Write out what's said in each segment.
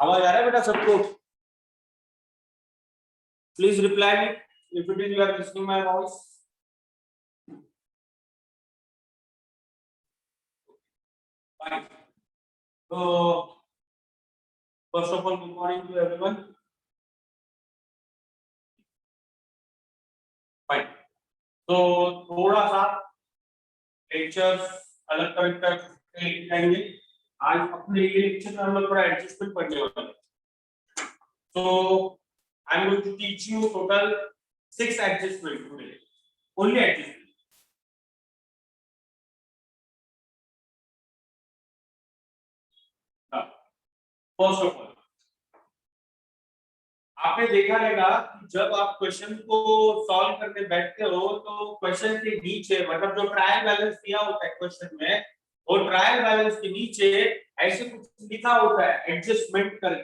आवाज आ रहा है बेटा सबको? Please reply me if it is you are listening my voice. Fine. तो first of all good morning to everyone. Fine. तो थोड़ा सा लेक्चर्स अलग तरीके से लिखेंगे। आज अपने ये लेक्चर में हम लोग थोड़ा एडजस्टमेंट पढ़ने वाले हैं। So I'm going to teach you total 6 adjustment today. Only adjustment. First of all, आपने देखा रहेगा कि जब आप क्वेश्चन को सॉल्व करने बैठते हो तो क्वेश्चन के नीचे मतलब जो ट्रायल बैलेंस दिया होता है क्वेश्चन में, वो ट्रायल बैलेंस के नीचे ऐसे कुछ लिखा होता है एडजस्टमेंट कर।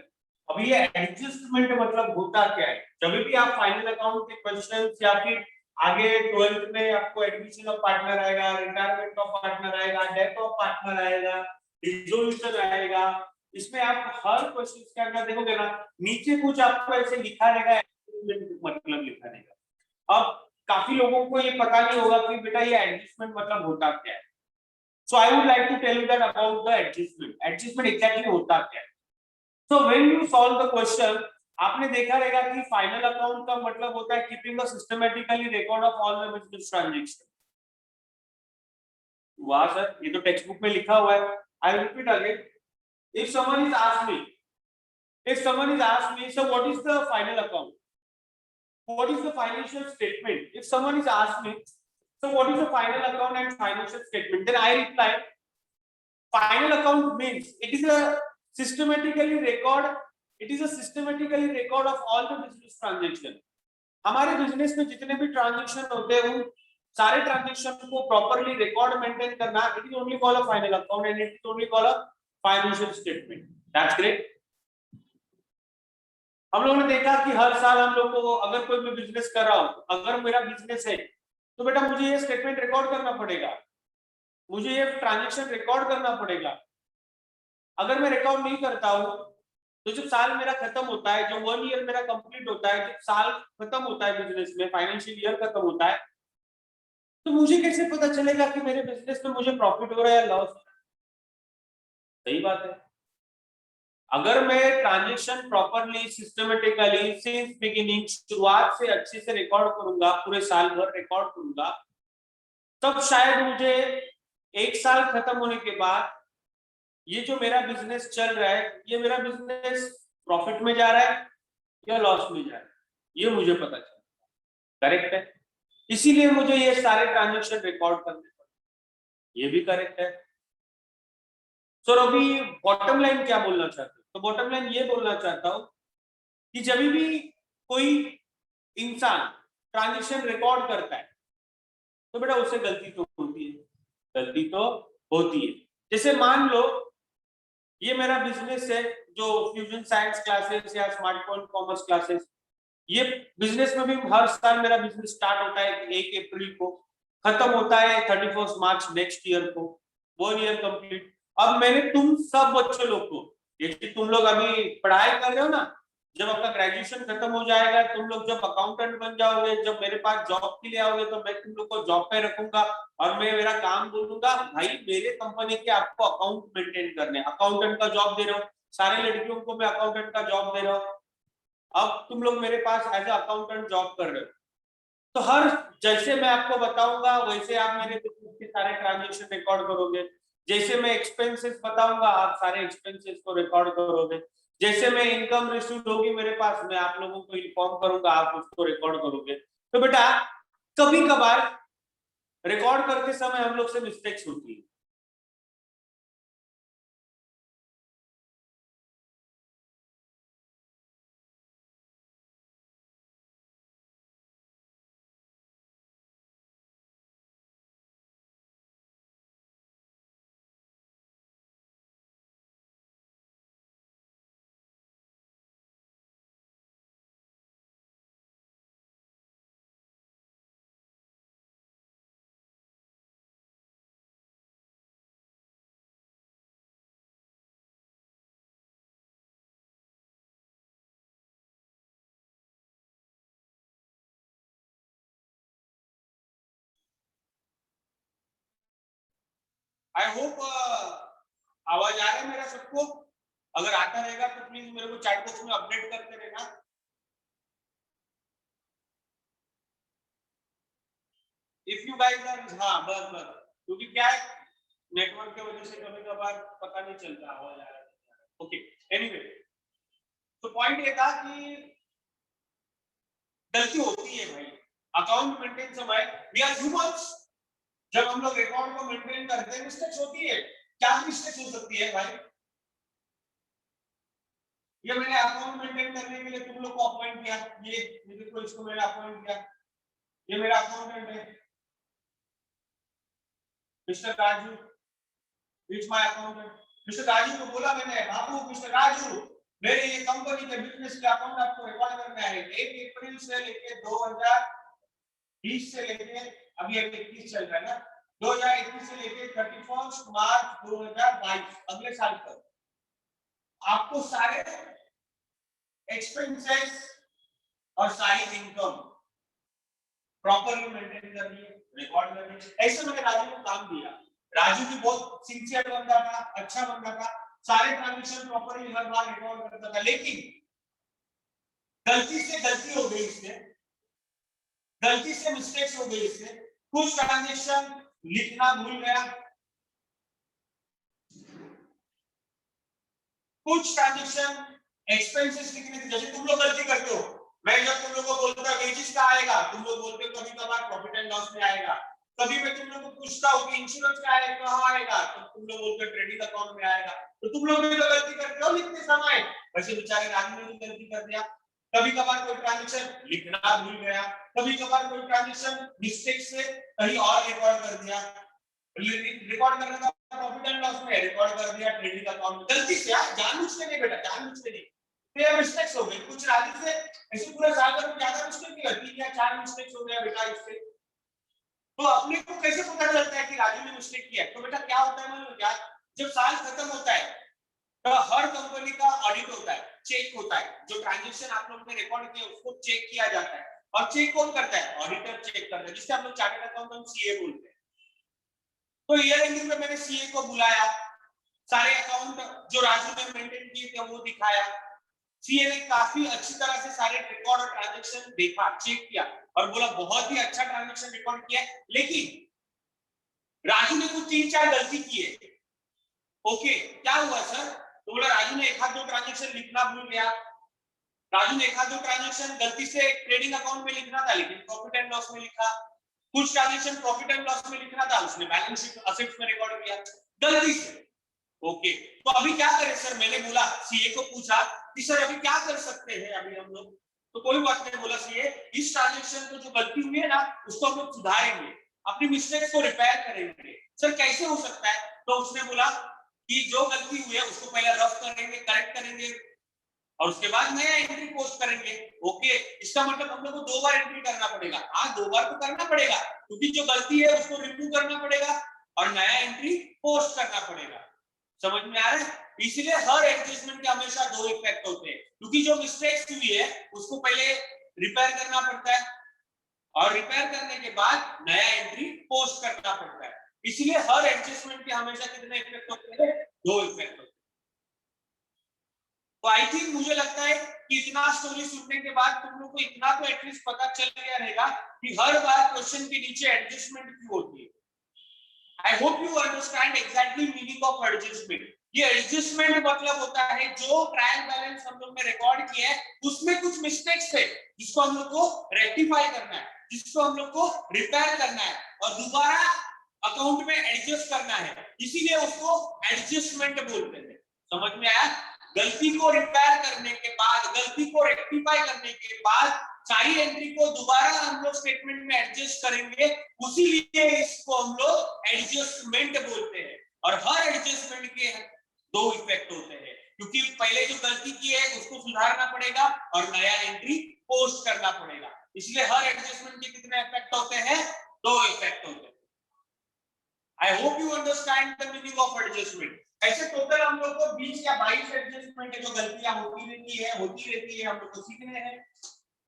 अब ये एडजस्टमेंट मतलब होता क्या है? जब भी आप फाइनल अकाउंट के क्वेश्चन या फिर आगे 12th में आपको एडमिशन ऑफ पार्टनर आएगा, रिटायरमेंट ऑफ पार्टनर आएगा, डेथ ऑफ पार्टनर आएगा, डिसोल्यूशन आएगा, इसमें आप हर क्वेश्चन के अंदर देखोगे ना नीचे कुछ आपको ऐसे लिखा रहेगा मतलब लिखा रहेगा। अब काफी लोगों को ये पता नहीं होगा कि बेटा ये एडजस्टमेंट मतलब होता क्या है। So I would like to tell you that about the adjustment. Adjustment exactly होता क्या है? So when you solve the question, आपने देखा रहेगा कि फाइनल अकाउंट का मतलब होता है keeping a systematically record of all the business transaction. वाह सर, ये तो टेक्स्ट बुक में लिखा हुआ है। I repeat again, if someone is asked me so what is the final account, what is the financial statement, if someone is asked me so what is the final account and financial statement, then I reply final account means it is a systematically record of all the business transaction। हमारे business में जितने भी transaction होते हैं उन सारे transaction को properly record maintain करना, it is only called a final account and it is only called a financial statement. That's great. हम लोगों ने देखा कि हर साल हम लोग को अगर कोई मैं बिजनेस कर रहा हूं, अगर मेरा बिजनेस है तो बेटा मुझे ये स्टेटमेंट रिकॉर्ड करना पड़ेगा, मुझे ये ट्रांजैक्शन रिकॉर्ड करना पड़ेगा। अगर मैं रिकॉर्ड नहीं करता हूं तो जब साल मेरा खत्म होता है, जब 1 ईयर मेरा कंप्लीट होता है, जब साल खत्म होता है बिजनेस में, फाइनेंशियल ईयर खत्म होता है, तो मुझे कैसे पता चलेगा कि मेरे बिजनेस में मुझे प्रॉफिट हो रहा है या लॉस? सही बात है। अगर मैं transaction properly systematically since beginning शुरुआत से अच्छे से रिकॉर्ड करूंगा, पूरे साल भर रिकॉर्ड करूंगा, तब शायद मुझे 1 साल खत्म होने के बाद ये जो मेरा बिजनेस चल रहा है, ये मेरा बिजनेस प्रॉफिट में जा रहा है या लॉस में जा रहा है, ये मुझे पता चलेगा। करेक्ट है? इसीलिए मुझे ये सारे ट्रांजैक्शन रिकॉर्ड करने पड़ते। ये भी करेक्ट है। सर अभी बॉटम लाइन क्या बोलना चाहते हो? तो बॉटम लाइन ये बोलना चाहता हूं कि जब भी कोई इंसान ट्रांजैक्शन रिकॉर्ड करता है तो बेटा उससे गलती तो होती है, गलती तो होती है। जैसे मान लो ये मेरा बिजनेस है, जो फ्यूजन साइंस क्लासेस या स्मार्टफोन कॉमर्स क्लासेस, ये बिजनेस में भी हर साल मेरा बिजनेस स्टार्ट होता है 1 अप्रैल को, खत्म होता है 31 मार्च नेक्स्ट ईयर को, 1 ईयर कंप्लीट। अब मैंने तुम सब बच्चों लोग को, ये तुम लोग अभी पढ़ाई कर रहे हो ना, जब आपका ग्रेजुएशन खत्म हो जाएगा, तुम लोग जब अकाउंटेंट बन जाओगे, जब मेरे पास जॉब के लिए आओगे, तो मैं तुम लोग को जॉब पे रखूंगा और मैं मेरा काम बोलूंगा, भाई मेरे कंपनी के आपको अकाउंट मेंटेन करने, अकाउंटेंट का जॉब दे रहा हूँ, सारे लड़कियों को मैं अकाउंटेंट का जॉब दे रहा हूँ। अब तुम लोग मेरे पास एज ए अकाउंटेंट जॉब कर रहे हो, तो हर जैसे मैं आपको बताऊंगा वैसे आप मेरे बिजनेस के सारे ट्रांजैक्शन रिकॉर्ड करोगे। जैसे मैं एक्सपेंसेस बताऊंगा आप सारे एक्सपेंसेस को रिकॉर्ड करोगे। जैसे मैं इनकम रिसीव्ड होगी मेरे पास, मैं आप लोगों को इन्फॉर्म करूंगा, आप उसको रिकॉर्ड करोगे। तो बेटा कभी कभार रिकॉर्ड करते समय हम लोग से मिस्टेक्स होती है। आई होप आवाज आ रहा है मेरा सबको? अगर आता रहेगा तो प्लीज मेरे को चैट बॉक्स में अपडेट करते रहना। इफ यू गाइस आर, हाँ बस बस, क्योंकि क्या है नेटवर्क की वजह से कभी कभार पता नहीं चलता आवाज आ रहा है। ओके, एनीवे, तो पॉइंट ये था कि गलती होती है भाई, अकाउंट मेंटेन समय, वी आर ह्यूमंस। जब हम लोग रिकॉर्ड को मेंटेन करते हैं मिस्टेक्स होती है। क्या मिस्टेक्स हो सकती है भाई? ये मैंने अकाउंट मेंटेन करने के लिए तुम लोग को अपॉइंट किया, ये देखो इसको मैंने अपॉइंट किया, ये मेरा अकाउंटेंट है mister Raju, it's my accountant. Mister Raju को बोला मैंने, बाबू मिस्टर राजू, मेरे ये कंपनी के बिजनेस के अकाउंट आपको रिकॉर्ड करना है 1 अप्रैल से लेके 2020 से लेके अभी 21 चल रहा है ना, 2021 से लेके 31 मार्च 2022 अगले साल तक आपको सारे एक्सपेंसेस और सारी इनकम प्रॉपरली मेंटेन करनी है, रिकॉर्ड करनी है। ऐसे मैंने राजू को काम दिया। राजू भी बहुत सिंसियर बंदा था, अच्छा बंदा था, सारे ट्रांजेक्शन प्रॉपरली हर बार रिकॉर्ड करता था, लेकिन गलती से गलती हो गई इससे, गलती से मिस्टेक्स हो गई इससे, कुछ ट्रांजेक्शन लिखना भूल गया, कुछ ट्रांजेक्शन एक्सपेंसेस लिखने थे। जैसे तुम लोग गलती करते हो, मैं जब तुम लोग को बोलता हूं वेजेस का आएगा, तुम लोग बोलते हो कभी कभार प्रॉफिट एंड लॉस में आएगा, कभी मैं तुम लोग को पूछता हूं कि इंश्योरेंस का आएगा कहां आएगा, तो तुम लोग बोलते हो ट्रेडिंग अकाउंट में आएगा। तो तुम लोग भी तो गलती करते हो लिखते समय, वैसे बेचारे राजू ने भी गलती कर दिया। कभी कभार कोई ट्रांजेक्शन लिखना भूल गया, कभी कभार कोई ट्रांजेक्शन मिस्टेक से कहीं और रिकॉर्ड कर दिया, रिकॉर्ड करने का प्रॉफिट एंड लॉस में रिकॉर्ड कर दिया ट्रेडिंग अकाउंट में, गलती से, जानबूझ के नहीं बेटा, जानबूझ के नहीं, ये मिस्टेक्स हो गई कुछ। राजू से ऐसे पूरे साल में ज्यादा मिस्टेक नहीं होती, क्या 4 मिस्टेक्स हो गया बेटा इससे। तो अपने को कैसे पता चलता है कि राजू ने मिस्टेक किया? तो बेटा क्या होता है मालूम क्या, जब साल खत्म होता है तो हर कंपनी का ऑडिट होता है, चेक होता है, जो ट्रांजैक्शन आप लोग ने रिकॉर्ड किया उसको चेक किया जाता है, और चेक कौन करता है? ऑडिटर चेक करता है, जिससे हम लोग चार्टर्ड अकाउंटेंट सीए बोलते हैं। तो ईयर एंडिंग में मैंने सीए को बुलाया, सारे अकाउंट जो राजू ने मेंटेन किए थे वो दिखाया, सीए ने काफी अच्छी तरह से सारे रिकॉर्ड और ट्रांजैक्शन देखा, चेक किया और बोला बहुत ही अच्छा ट्रांजैक्शन रिकॉर्ड किया, लेकिन राजू ने कुछ 3-4 गलती की है। ओके, क्या हुआ सर? तो बोला राजू ने एक आध दो ट्रांजैक्शन लिखना भूल गया, राजू ने एक आध दो ट्रांजैक्शन गलती से ट्रेडिंग अकाउंट में लिखना था लेकिन प्रॉफिट एंड लॉस में लिखा, कुछ ट्रांजैक्शन प्रॉफिट एंड लॉस में लिखना था उसने बैलेंस शीट असेट्स में रिकॉर्ड किया गलती से। ओके, तो अभी क्या करें सर? मैंने बोला सीए को पूछा कि सर अभी क्या कर सकते हैं अभी हम लोग? तो कोई बात नहीं, बोला सीए इस ट्रांजैक्शन को जो गलती हुई है ना उसको हम लोग सुधारेंगे, अपनी मिस्टेक्स को रिपेयर करेंगे। सर कैसे हो सकता है? तो उसने बोला कि जो गलती हुई है उसको पहले रफ करेंगे, करेक्ट करेंगे और उसके बाद नया एंट्री पोस्ट करेंगे। ओके, इसका मतलब हम लोग को 2 बार एंट्री करना पड़ेगा। हाँ 2 बार तो करना पड़ेगा क्योंकि जो गलती है उसको रिमूव करना पड़ेगा और नया एंट्री पोस्ट करना पड़ेगा। समझ में आ रहा है? इसलिए हर एडजस्टमेंट के हमेशा 2 इफेक्ट होते हैं, क्योंकि जो मिस्टेक्स हुई है उसको पहले रिपेयर करना पड़ता है और रिपेयर करने के बाद नया एंट्री पोस्ट करना पड़ता है। इसलिए हर एडजस्टमेंट के हमेशा कितने इफेक्ट होते हैं? 2 इफेक्ट होते हैं। तो आई थिंक मुझे लगता है कि इतना स्टोरी सुनने के बाद तुम लोग को इतना तो एटलीस्ट पता चल गया रहेगा कि हर बार क्वेश्चन के नीचे एडजस्टमेंट क्यों होती है। I hope you understand exactly meaning of adjustment. ये एडजस्टमेंट मतलब होता है जो ट्रायल बैलेंस हम लोग ने रिकॉर्ड किया है उसमें कुछ मिस्टेक्स थे जिसको हम लोग को रेक्टिफाई करना है, जिसको हम लोग को रिपेयर करना है और दोबारा अकाउंट में एडजस्ट करना है, इसीलिए उसको एडजस्टमेंट बोलते हैं। समझ में आया? गलती को रिपेयर करने के बाद, गलती को रेक्टिफाई करने के बाद सारी एंट्री को दोबारा हम लोग स्टेटमेंट में एडजस्ट करेंगे, उसीलिए इसको हम लोग एडजस्टमेंट बोलते हैं। और हर एडजस्टमेंट के 2 इफेक्ट होते हैं, क्योंकि पहले जो गलती की है उसको सुधारना पड़ेगा और नया एंट्री पोस्ट करना पड़ेगा। इसलिए हर एडजस्टमेंट के कितने इफेक्ट होते हैं? 2 इफेक्ट होते हैं। I hope you understand the meaning of adjustment. ऐसे टोटल हम लोग को 20 या 22 एडजस्टमेंट है जो गलतियां होती रहती है, हम लोग को सीखने हैं।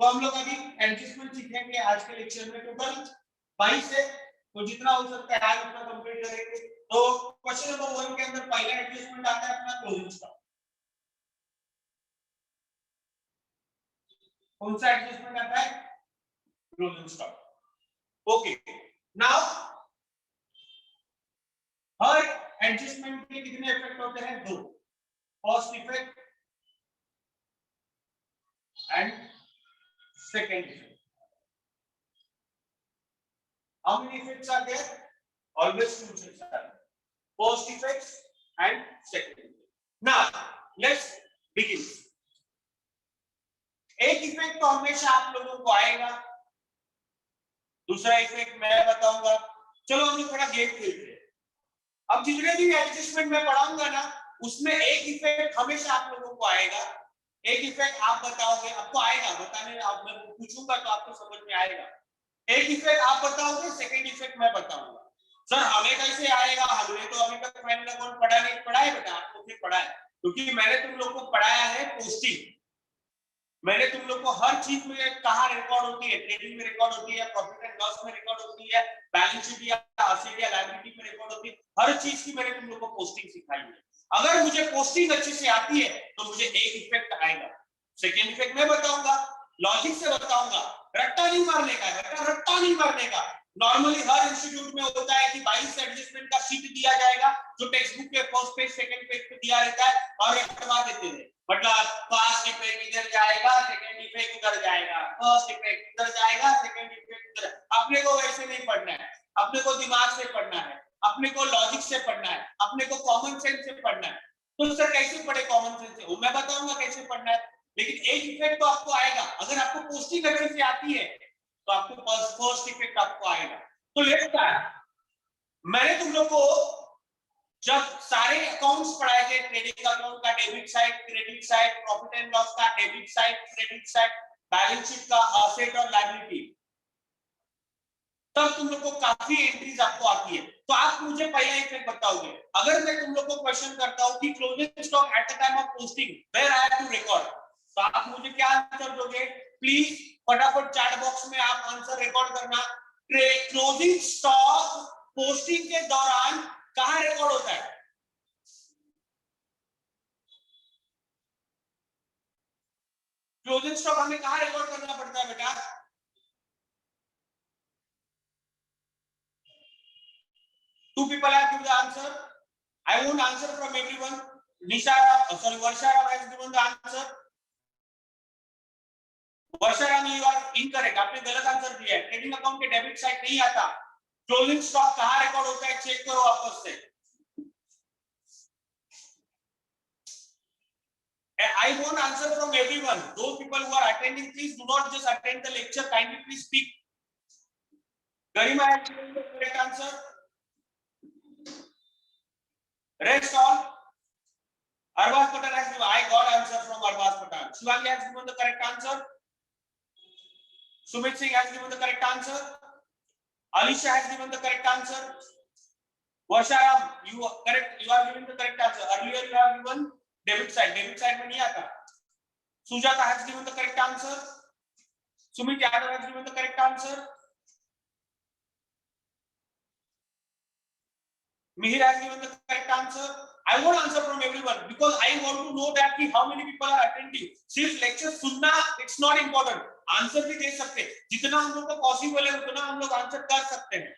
तो हम लोग अभी एडजस्टमेंट सीखेंगे आज के लेक्चर में, टोटल 22 है, तो जितना हो सकता है आज उतना कंप्लीट करेंगे। तो क्वेश्चन नंबर 1 के अंदर पहला एडजस्टमेंट आता है अपना क्लोजिंग स्टॉक। कौन सा एडजस्टमेंट आता है? Closing stock. ओके, नाउ हर एडजस्टमेंट के कितने इफेक्ट होते हैं? 2, first effect and second effect. How many effects are there? Always 2 effects are there. First effects and second effect. Now let's begin. एक effect तो हमेशा आप लोगों को आएगा, दूसरा इफेक्ट मैं बताऊंगा। चलो हम लोग थोड़ा गेम खेलते हैं। अब जितने भी एडजस्टमेंट मैं पढ़ाऊंगा ना, उसमें एक इफेक्ट हमेशा आप लोगों को आएगा, एक इफेक्ट आप बताओगे, आपको आएगा बताने, आप मैं पूछूंगा तो आपको समझ में आएगा। एक इफेक्ट आप बताओगे, सेकंड इफेक्ट मैं बताऊंगा। सर हमें कैसे आएगा? हमने तो अभी तक फाइनल अकाउंट पढ़ा नहीं। पढ़ा है बेटा, आपको भी पढ़ा है, क्योंकि मैंने तुम लोग को पढ़ाया है पोस्टिंग। मैंने तुम लोग को हर चीज में कहां रिकॉर्ड होती है, ट्रेडिंग में रिकॉर्ड होती है, प्रॉफिट एंड लॉस में रिकॉर्ड होती है, बैलेंस शीट या एसेट या लायबिलिटी में रिकॉर्ड होती है। हर चीज की मैंने तुम लोग को पोस्टिंग सिखाई है। अगर मुझे पोस्टिंग अच्छे से आती है तो मुझे एक इफेक्ट आएगा, सेकेंड इफेक्ट मैं बताऊंगा, लॉजिक से बताऊंगा। रट्टा नहीं मारने का है बेटा, रट्टा नहीं मारने का। नॉर्मली हर इंस्टीट्यूट में होता है कि 22 एडजस्टमेंट का शीट दिया जाएगा, जो टेक्स्ट बुक के फर्स्ट पेज सेकंड पेज पे दिया रहता है, और रटवा देते हैं। मतलब फर्स्ट इफेक्ट इधर जाएगा, सेकंड इफेक्ट उधर जाएगा, फर्स्ट इफेक्ट इधर जाएगा, सेकंड इफेक्ट उधर। अपने को वैसे नहीं पढ़ना है, अपने को दिमाग से पढ़ना है, अपने को लॉजिक से पढ़ना है, अपने को कॉमन सेंस से पढ़ना है। तो सर कैसे पढ़े कॉमन सेंस से? वो मैं बताऊंगा कैसे पढ़ना है, लेकिन एक इफेक्ट तो आपको आएगा। अगर आपको पोस्टिंग अच्छे से आती है तो आपको फर्स्ट इफेक्ट आपको आएगा। तो लेट्स स्टार्ट। मैंने तुम लोग को जब सारे अकाउंट्स पढ़ाए थे, ट्रेडिंग अकाउंट का debit side, credit side, profit and loss का debit side, credit side, balance sheet का एसेट और लायबिलिटी, तब तुम लोग को काफी एंट्रीज आपको आती है। तो आप मुझे पहला इफेक्ट बताओगे। अगर मैं तुम लोग को क्वेश्चन करता हूं कि closing stock at the time of posting where I have to record, तो आप मुझे क्या आंसर दोगे? प्लीज फटाफट चैट बॉक्स में आप आंसर रिकॉर्ड करना। क्लोजिंग स्टॉक पोस्टिंग के दौरान कहां रिकॉर्ड होता है? क्लोजिंग स्टॉक हमें कहां रिकॉर्ड करना पड़ता है बेटा? Two people have given the answer. I won't answer from everyone. Varsharam has given the answer. Varsharam, you are incorrect. आपने गलत आंसर दिया है। ट्रेडिंग अकाउंट के डेबिट साइड नहीं आता। क्लोजिंग स्टॉक कहां रिकॉर्ड होता है? चेक करो वापस से। I won't answer from everyone. Those people who are attending, please do not just attend the lecture. Kindly please speak. Garima has given the correct answer. Rest all. Arbaz Patan has given. I got answer from Arbaz Patan. Shivangi has given the correct answer. Sumit Singh has given the correct answer. Alisha has given the correct answer. Varsharam, you are correct. You are giving the correct answer. Earlier you have given debit side. Debit side में नहीं आता. Sujata has given the correct answer. Sumit Yadav has given the correct answer. Mihir has given the correct answer. I won't answer from everyone because I want to know that कि how many people are attending. सिर्फ lecture सुनना it's not important. Answer भी दे सकते हैं। जितना हम लोग को पॉसिबल है उतना हम लोग आंसर कर सकते हैं।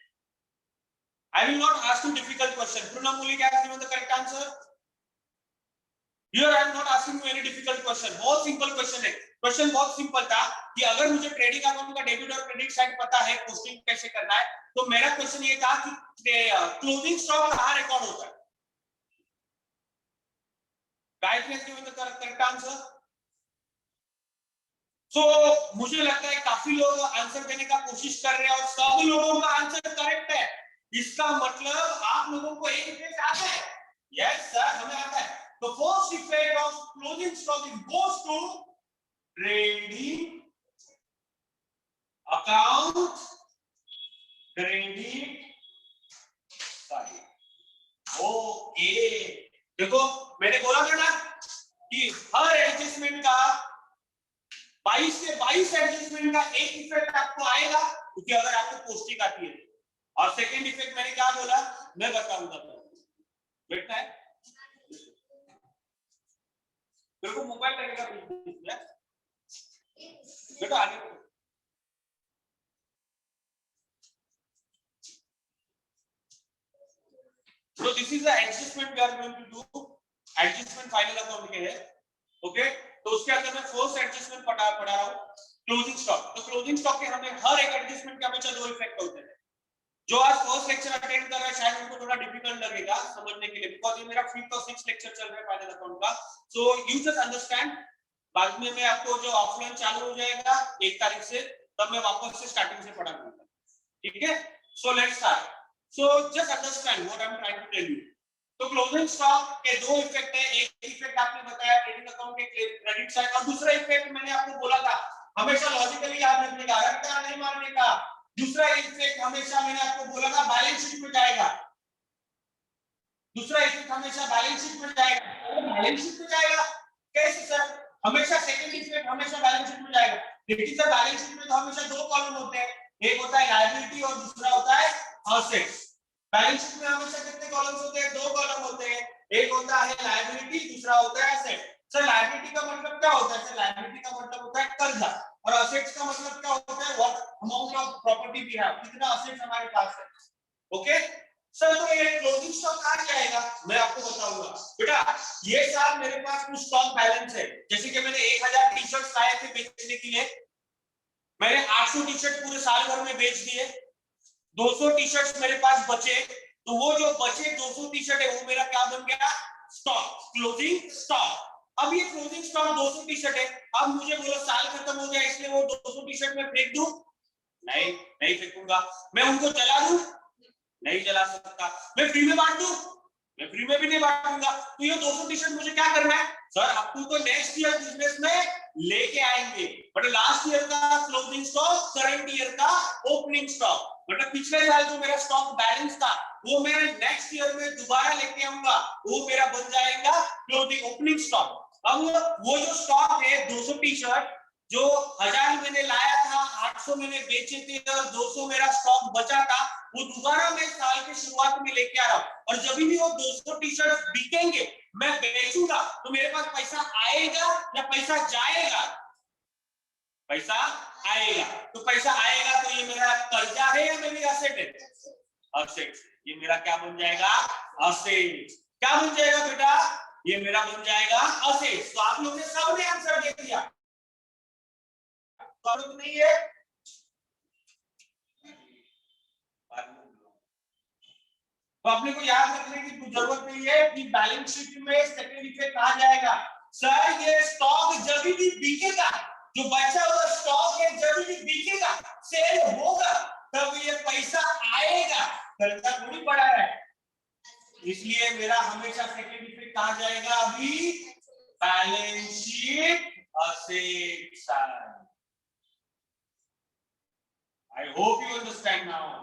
I will not ask you difficult question. Prunam Mulik has given the correct answer. Here I am not asking you any difficult question. बहुत सिंपल क्वेश्चन है। क्वेश्चन बहुत सिंपल था कि अगर मुझे ट्रेडिंग अकाउंट का डेबिट और क्रेडिट साइड पता है, पोस्टिंग कैसे करना है, तो मेरा क्वेश्चन ये था कि क्लोजिंग स्टॉक कहां रिकॉर्ड होता है? Gayatri has given the correct answer. So मुझे लगता है काफी लोग आंसर देने का कोशिश कर रहे हैं और सब लोगों का आंसर करेक्ट है। इसका मतलब आप लोगों को एक इफेक्ट आता है। यस सर, हमें आता है। The first effect of closing stock goes to trading account, credit side. Okay, देखो मैंने बोला था ना कि हर एडजस्टमेंट का 22 से 22 एडजस्टमेंट का एक इफेक्ट आपको आएगा, क्योंकि अगर आपको पोस्टिंग आती है। और सेकंड इफेक्ट मैंने क्या बोला, मैं बताऊंगा। बैठना है, मेरे को मोबाइल लगेगा बेटा आगे। So this is the adjustment we are going to do. Adjustment final account के है, ओके। तो उसके अंदर मैं फर्स्ट एडजस्टमेंट पढ़ा रहा हूँ, क्लोजिंग स्टॉक। तो क्लोजिंग स्टॉक के हमें हर एक एडजस्टमेंट के हमेशा दो इफेक्ट होते हैं। जो आज फर्स्ट लेक्चर अटेंड कर रहा है शायद उनको थोड़ा डिफिकल्ट लगेगा समझने के लिए, बिकॉज़ ये मेरा 5th और 6th लेक्चर चल रहा है फाइनल अकाउंट का। So you just understand. बाद में मैं आपको जो ऑफलाइन चालू हो जाएगा 1 तारीख से, तब मैं वापस से स्टार्टिंग से पढ़ा दूंगा, ठीक है। So let's start. So just understand what I am trying to tell you. तो क्लोजिंग स्टॉक के दो इफेक्ट है। एक इफेक्ट आपने बताया ट्रेडिंग अकाउंट के क्रेडिट साइड, और दूसरा इफेक्ट मैंने आपको बोला था हमेशा लॉजिकली याद रखने का, रट्टा नहीं मारने का। दूसरा इफेक्ट हमेशा मैंने आपको बोला था बैलेंस शीट में जाएगा। दूसरा इफेक्ट हमेशा बैलेंस शीट में जाएगा। बैलेंस शीट में जाएगा कैसे सर? हमेशा सेकंड इफेक्ट हमेशा बैलेंस शीट में जाएगा। लेकिन सर बैलेंस शीट में तो हमेशा दो कॉलम होते हैं, एक होता है लायबिलिटी और दूसरा होता है असेट्स। बैलेंस शीट में हमेशा कितने कॉलम्स होते हैं? दो कॉलम होते हैं, एक होता है लायबिलिटी, दूसरा होता है एसेट। सर लायबिलिटी का मतलब क्या होता है? सर लायबिलिटी का मतलब होता है कर्जा, और असेट्स का मतलब क्या होता है? What amount of property we have, कितना असेट्स हमारे पास है, ओके। सर तो ये क्लोजिंग स्टॉक कहां जाएगा मैं आपको बताऊंगा। बेटा ये साल मेरे पास कुछ स्टॉक बैलेंस है, जैसे कि मैंने 1000 टी-शर्ट्स लाए थे बेचने के लिए, मैंने 800 टी-शर्ट पूरे साल भर में बेच दिए, 200 टी-शर्ट्स मेरे पास बचे। तो वो जो बचे 200 टी-शर्ट है वो मेरा क्या बन गया? Stock, closing stock. अब ये क्लोजिंग स्टॉक 200 टी-शर्ट है। अब मुझे बोलो साल खत्म हो गया इसलिए वो 200 टी-शर्ट में फेंक दूं? नहीं फेंकूंगा। मैं उनको जला दूं? नहीं जला सकता। मैं फ्री में बांट दूं? मैं फ्री में भी नहीं बांटूंगा। तो ये 200 टी-शर्ट मुझे क्या करना है? सर आपको तो नेक्स्ट ईयर बिजनेस में लेके आएंगे, बट लास्ट ईयर का क्लोजिंग स्टॉक करंट ईयर का ओपनिंग स्टॉक, मतलब पिछले साल जो मेरा स्टॉक बैलेंस था वो मैं नेक्स्ट ईयर में दोबारा लेके आऊंगा, वो मेरा बन जाएगा क्लोजिंग ओपनिंग स्टॉक। अब वो जो स्टॉक है 200 टी-शर्ट जो 1000 मैंने लाया था, 800 मैंने बेचे थे और 200 मेरा स्टॉक बचा था, वो दोबारा मैं साल के शुरुआत में लेके आ रहा हूं। और जब भी वो 200 टी-शर्ट बिकेंगे मैं बेचूंगा, तो मेरे पास पैसा आएगा या पैसा जाएगा? पैसा आएगा। तो पैसा आएगा तो ये मेरा कर्जा है या मेरी असेट है? असेट। ये मेरा क्या बन जाएगा? असेट। क्या बन जाएगा बेटा? ये मेरा बन जाएगा असेट। तो आप लोगों ने सबने आंसर दे दिया, तो नहीं है। तो अपने को याद रखने की जरूरत नहीं है कि बैलेंस शीट में सेकंड इफेक्ट आ जाएगा। सर ये स्टॉक जब भी बिकेगा, जो बचा हुआ स्टॉक है जब भी बिकेगा, सेल होगा, तब ये पैसा आएगा, कर्जा थोड़ी पड़ा है। इसलिए मेरा हमेशा सेकंड इफेक्ट आ जाएगा अभी balance sheet asset side. I hope you understand now.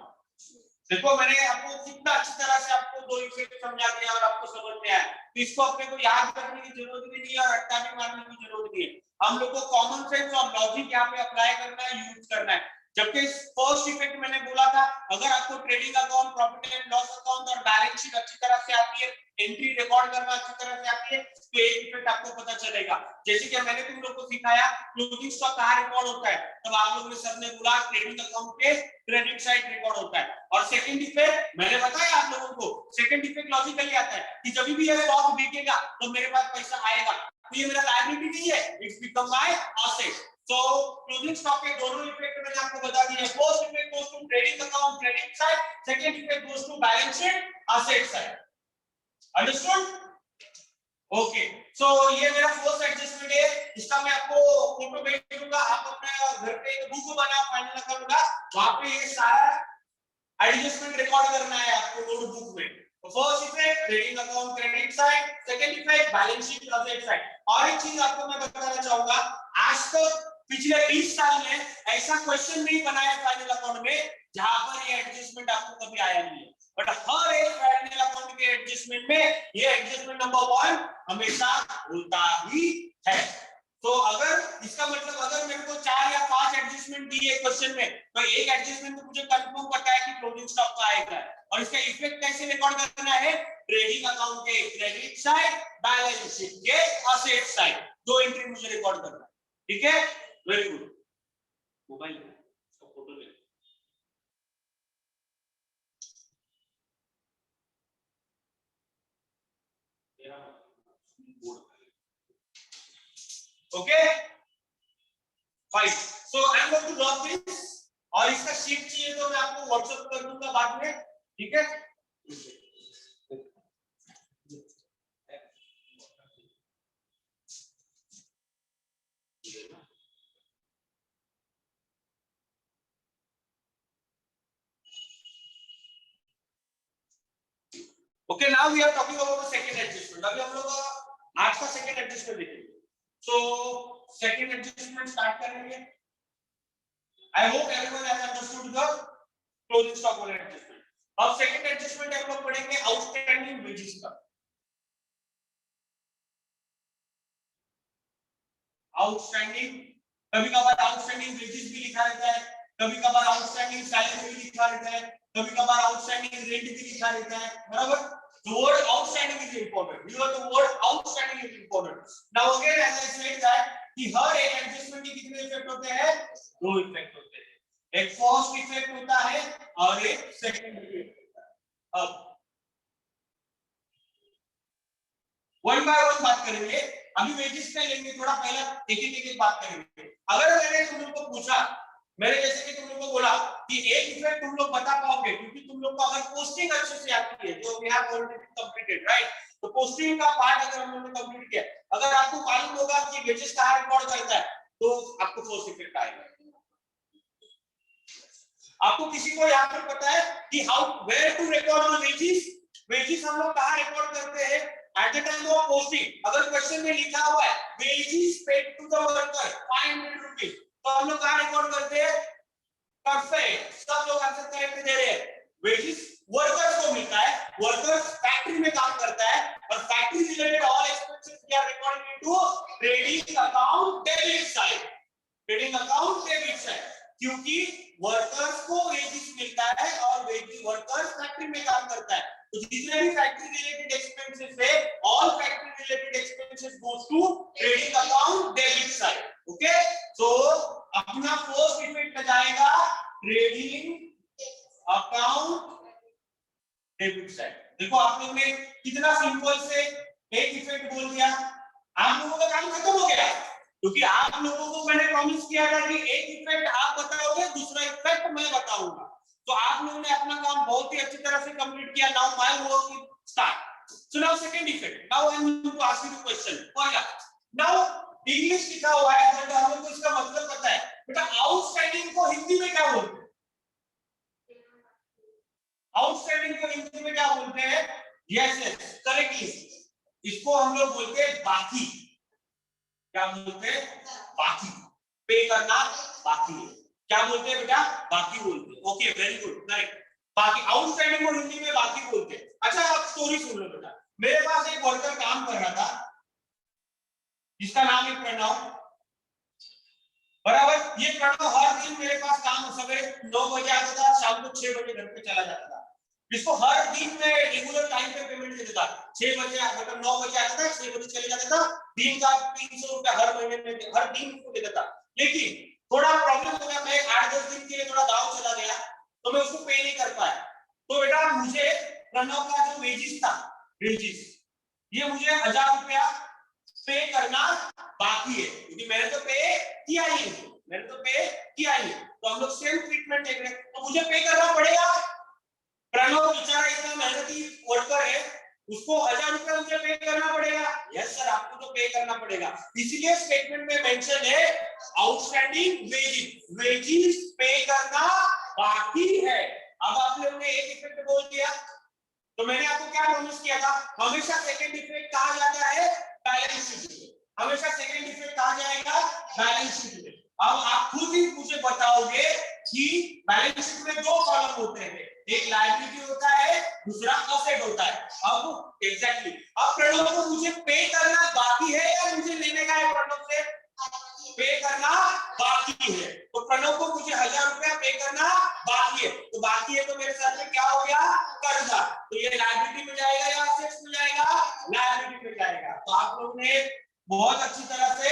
देखो मैंने आपको कितना अच्छी तरह से आपको दो इफेक्ट समझा दिया और आपको समझ में आया। तो इसको अपने को याद करने की जरूरत भी नहीं है और रट्टा भी मारने की जरूरत नहीं है। हम लोग को कॉमन सेंस और लॉजिक यहाँ पे अप्लाई करना है, यूज करना है। जबकि फर्स्ट इफेक्ट मैंने बोला था, अगर आपको trading account, profit and loss account और बैलेंस शीट अच्छी तरह से आती है, एंट्री रिकॉर्ड करना अच्छी तरह से आती है, तो एक इफेक्ट आपको पता चलेगा। जैसे कि मैंने तुम लोग को सिखाया क्लोजिंग स्टॉक कहां रिकॉर्ड होता है, तब आप लोगों ने सर ने बोला ट्रेडिंग अकाउंट के क्रेडिट साइड रिकॉर्ड होता है। और सेकंड इफेक्ट मैंने बताया आप लोगों को, सेकंड इफेक्ट लॉजिकली आता है कि जब भी ये स्टॉक बिकेगा तो मेरे पास पैसा आएगा, तो ये मेरा लायबिलिटी नहीं है, इट्स बिकम माय एसेट। तो क्लोजिंग स्टॉक के दोनों इफेक्ट मैंने आपको बता दिए। First effect goes to trading account credit side, second effect goes to balance sheet asset side. Understood? Okay. So ये मेरा फर्स्ट एडजस्टमेंट है, इसका मैं आपको फोटो भेज दूंगा। आप अपने घर पे एक बुक बनाओ फाइनल अकाउंट का, वहां पे ये सारा एडजस्टमेंट रिकॉर्ड करना है आपको नोटबुक में। तो first effect trading account credit side, second effect balance sheet asset side. और एक चीज आपको मैं बताना चाहूंगा, आज तक पिछले 20 साल में ऐसा क्वेश्चन नहीं बनाया फाइनल अकाउंट में जहां पर ये एडजस्टमेंट आपको कभी आया नहीं है, बट हर एक फाइनल अकाउंट के एडजस्टमेंट में ये एडजस्टमेंट नंबर 1 हमेशा होता ही है। तो अगर इसका मतलब अगर मेरे को 4 या 5 एडजस्टमेंट दिए क्वेश्चन में, तो एक एडजस्टमेंट तो मुझे कंफर्म पता है कि क्लोजिंग स्टॉक का आएगा, और इसका इफेक्ट कैसे रिकॉर्ड करना है, ट्रेडिंग अकाउंट के क्रेडिट साइड, बैलेंस शीट के असेट साइड, दो एंट्री मुझे रिकॉर्ड करना है। ठीक है, वेरी गुड। मोबाइल इसका फोटो ले, okay fine. So I am going to drop this, और इसका शीट चाहिए तो मैं आपको व्हाट्सएप कर दूंगा बाद में, ठीक है। Okay, now we are talking about the second adjustment. अभी हम लोग आज का second adjustment देखेंगे। So second adjustment start करेंगे। I hope everyone has understood the closing stock वाला adjustment। अब second adjustment हम लोग पढ़ेंगे outstanding wages का। Outstanding, कभी-कभार outstanding wages भी लिखा रहता है, कभी-कभार outstanding salary भी लिखा रहता है, कभी-कभार outstanding rent भी लिखा रहता है, बराबर। The word outstanding is important. Here the word outstanding is important. Now again, as I said that कि हर एक एडजस्टमेंट के कितने इफेक्ट होते हैं, दो इफेक्ट होते हैं, एक फर्स्ट इफेक्ट होता है और एक सेकंड इफेक्ट होता है। अब वन बाय वन बात करेंगे। अभी वेजेस का लेंगे, थोड़ा पहला एक बात करेंगे। अगर मैंने तुम लोग को पूछा, मैंने जैसे कि तुम लोग को बोला कि एक इफेक्ट तुम लोग बता पाओगे, क्योंकि तुम लोग को अगर पोस्टिंग अच्छे से आती है, जो we have already completed, right, तो पोस्टिंग का पार्ट अगर हम लोगों ने कंप्लीट किया, अगर आपको मालूम होगा कि वेजेस कहां रिकॉर्ड करता है, तो आपको फर्स्ट इफेक्ट आएगा। आपको किसी को यहां पर पता है कि how where to record the wages, wages हम लोग कहां रिकॉर्ड करते हैं, at the time of posting. अगर क्वेश्चन में लिखा हुआ है wages paid to the worker 500 rupees, तो हम लोग कहां रिकॉर्ड करते हैं, परफेक्ट, सब लोग आंसर करेक्ट दे रहे हैं। वेजेस वर्कर्स को मिलता है, वर्कर्स फैक्ट्री में काम करता है, और factory related all expenses we are recording into trading account debit side, trading account debit side, क्योंकि वर्कर्स को वेजेस मिलता है और वेजेस वर्कर्स फैक्ट्री में काम करता है, तो जितने भी फैक्ट्री रिलेटेड एक्सपेंसेस है, all factory related expenses goes to trading account debit side. Okay, so अपना फर्स्ट इफेक्ट आ जाएगा ट्रेडिंग अकाउंट डेबिट साइड। देखो आप लोग ने कितना सिंपल से एक इफेक्ट बोल दिया, आप लोगों का काम खत्म हो गया, क्योंकि आप लोगों को मैंने प्रॉमिस किया था कि एक इफेक्ट आप बताओगे, दूसरा इफेक्ट मैं बताऊंगा, तो आप लोगों ने अपना काम बहुत ही अच्छी तरह से कंप्लीट किया। Now my work will start. So now second effect, now I am going to ask you the question. पहला, नाउ इंग्लिश लिखा हुआ है, बट हम लोग को इसका मतलब पता है। बेटा आउटस्टैंडिंग को हिंदी में क्या बोलते हैं, आउटस्टैंडिंग को हिंदी में क्या बोलते हैं, यस यस करेक्टली, इसको हम लोग बोलते हैं बाकी। क्या बोलते हैं, बाकी, पे करना बाकी है, क्या बोलते हैं बेटा, बाकी बोलते हैं। ओके वेरी गुड, करेक्ट, बाकी, आउटस्टैंडिंग को हिंदी में बाकी बोलते हैं। अच्छा आप स्टोरी सुन लो बेटा, मेरे पास एक वर्कर काम कर रहा था जिसका नाम है प्रणव, बराबर। ये प्रणव हर दिन मेरे पास काम सवेरे 9 बजे आता था, शाम को 6 बजे घर पे चला जाता था। इसको हर दिन में रेगुलर टाइम पे पेमेंट देता था, 6 बजे मतलब 9 बजे आता था, 6 बजे चले जाता था, दिन का 300 रुपया हर महीने में हर दिन को देता था। लेकिन थोड़ा प्रॉब्लम हो गया, मैं 8-10 दिन के लिए थोड़ा गांव चला गया, तो मैं उसको पे नहीं कर पाया। तो बेटा मुझे प्रणव का जो वेजेस था, वेजेस ये मुझे 1000 रुपया पे करना बाकी है, क्योंकि मैंने तो पे किया ही नहीं, मैंने तो पे किया ही, तो हम लोग सेम ट्रीटमेंट देख रहे हैं, तो मुझे पे करना पड़ेगा। प्रणव बेचारा इतना मेहनती वर्कर है, उसको 1000 रुपया मुझे पे करना पड़ेगा। यस सर, आपको तो पे करना पड़ेगा, इसलिए स्टेटमेंट में मेंशन है आउटस्टैंडिंग वेजेस, वेजेस पे करना बाकी है। अब आप लोगों ने एक इफेक्ट बोल दिया, तो मैंने आपको क्या प्रॉमिस किया था, हमेशा सेकंड इफेक्ट कहा जाता है बैलेंस शीट में, हमेशा सेकंड इफेक्ट कहा जाएगा बैलेंस शीट में। अब आप खुद ही मुझे बताओगे कि बैलेंस शीट में दो कॉलम होते हैं, एक लायबिलिटी होता है, दूसरा असेट होता है। अब एग्जैक्टली अब प्रणव को मुझे पे करना बाकी है या मुझे लेने का है प्रणव से, मैंने बहुत अच्छी तरह से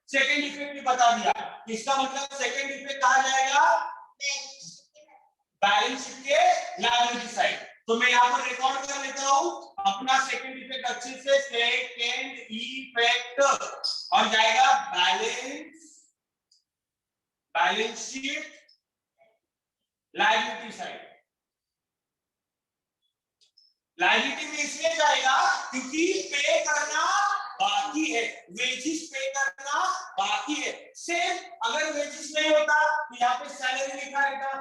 सेकंड इफेक्ट भी बता दिया। इसका मतलब सेकंड इफेक्ट कहा जाएगा बैलेंस शीट के लायबिलिटी साइड। तो मैं यहाँ पर रिकॉर्ड कर लेता हूँ अपना सेकंड इफेक्ट अच्छे से, सेकंड इफेक्ट और जाएगा balance sheet liability side. Liability में इसलिए जाएगा क्योंकि पे करना बाकी है, वेजेस पे करना बाकी है। सेम अगर वेजेस नहीं होता तो यहाँ पे सैलरी लिखा रहता,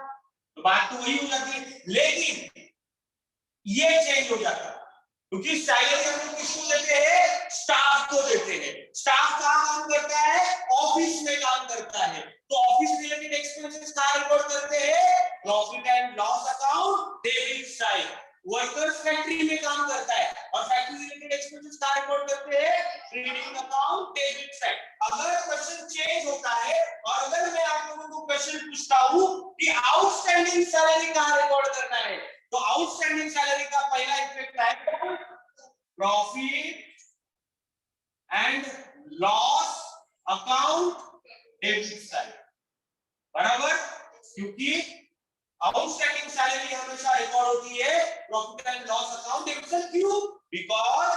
तो बात तो वही हो जाती है, लेकिन ये चेंज हो जाता क्योंकि सैलरी हम लोग किसको देते हैं, स्टाफ को देते हैं। स्टाफ कहाँ काम करता है, ऑफिस में काम करता है, तो ऑफिस रिलेटेड एक्सपेंसेस कहाँ रिकॉर्ड करते हैं, profit and loss account debit side. Workers factory में काम करता है और फैक्ट्री रिलेटेड एक्सपेंसेस कहाँ रिकॉर्ड करते हैं, ट्रेडिंग अकाउंट डेबिट साइड। अगर क्वेश्चन चेंज होता है और अगर मैं आप लोगों को क्वेश्चन पूछता हूं कि आउटस्टैंडिंग सैलरी कहाँ रिकॉर्ड करना है, तो आउटस्टैंडिंग सैलरी का पहला इफेक्ट है profit and loss account debit side, बराबर। क्योंकि आउटस्टैंडिंग सैलरी हमेशा रिकॉर्ड होती है profit and loss account debit side. क्यों, बिकॉज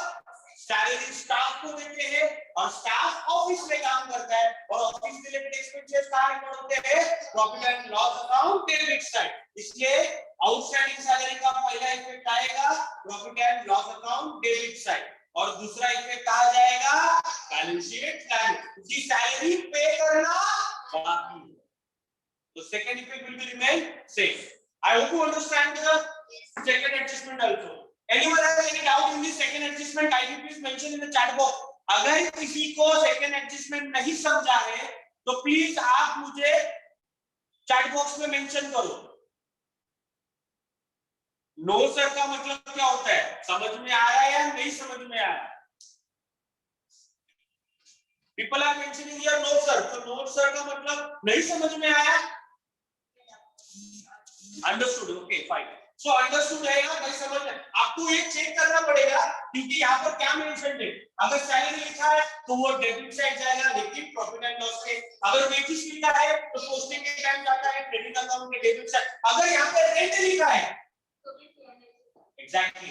सैलरी स्टाफ को देते हैं और स्टाफ ऑफिस में काम करता है और ऑफिस रिलेटेड एक्सपेंसेस कहाँ रिकॉर्ड होते हैं, profit and loss account debit side. इसलिए आउटस्टैंडिंग सैलरी का पहला इफेक्ट आएगा profit and loss account debit side और दूसरा इफेक्ट आ जाएगा बैलेंस शीट लायबिलिटी, सैलरी पे करना बाकी है। तो second effect will be remain same. I hope you understand the second adjustment also. Anyone has any doubt in this second adjustment? Kindly please mention in the chat box. अगर किसी को second adjustment नहीं समझा है तो please आप मुझे chat box में मेंशन करो। नो सर का मतलब क्या होता है, समझ में आ रहा है या नहीं समझ में आ रहा है? People are mentioning here no sir, तो no sir का मतलब नहीं समझ में आया। Understood, okay fine. So understood रहेगा, नहीं समझ में। आपको ये चेक करना पड़ेगा क्योंकि यहाँ पर क्या मेंशन है, अगर सैलरी लिखा है तो वो डेबिट साइड जाएगा, लेकिन प्रॉफिट एंड लॉस के अगर वेजेस लिखा है तो पोस्टिंग के टाइम जाता है क्रेडिट अकाउंट के डेबिट साइड। अगर यहाँ पर रेंट लिखा है, एग्जैक्टली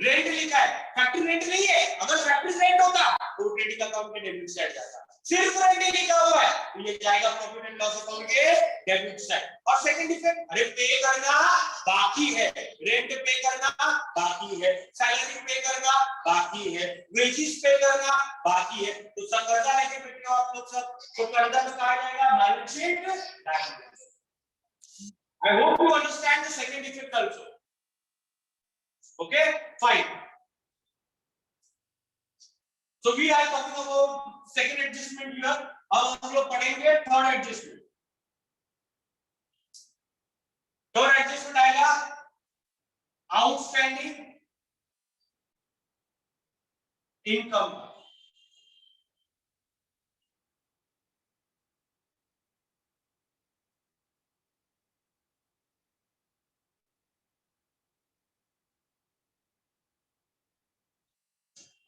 रेंट लिखा है, फैक्ट्री रेंट नहीं है, अगर फैक्ट्री रेंट होता तो क्रेडिट अकाउंट के डेबिट साइड जाता, सिर्फ रेंट लिखा हुआ है तो ये जाएगा प्रॉफिट एंड लॉस अकाउंट के डेबिट साइड। और सेकंड इफेक्ट, अरे पे करना बाकी है, रेंट पे करना बाकी है, सैलरी पे करना बाकी है, वेजेस पे करना बाकी है, तो सब कर्जा लेके बैठे हो आप लोग सब, तो कर्जा में कहा जाएगा balance sheet liability. I hope you understand the second effect also. Okay, fine. So we are talking about second adjustment here. अब हम लोग पढ़ेंगे थर्ड एडजस्टमेंट। थर्ड एडजस्टमेंट आएगा आउटस्टैंडिंग इनकम।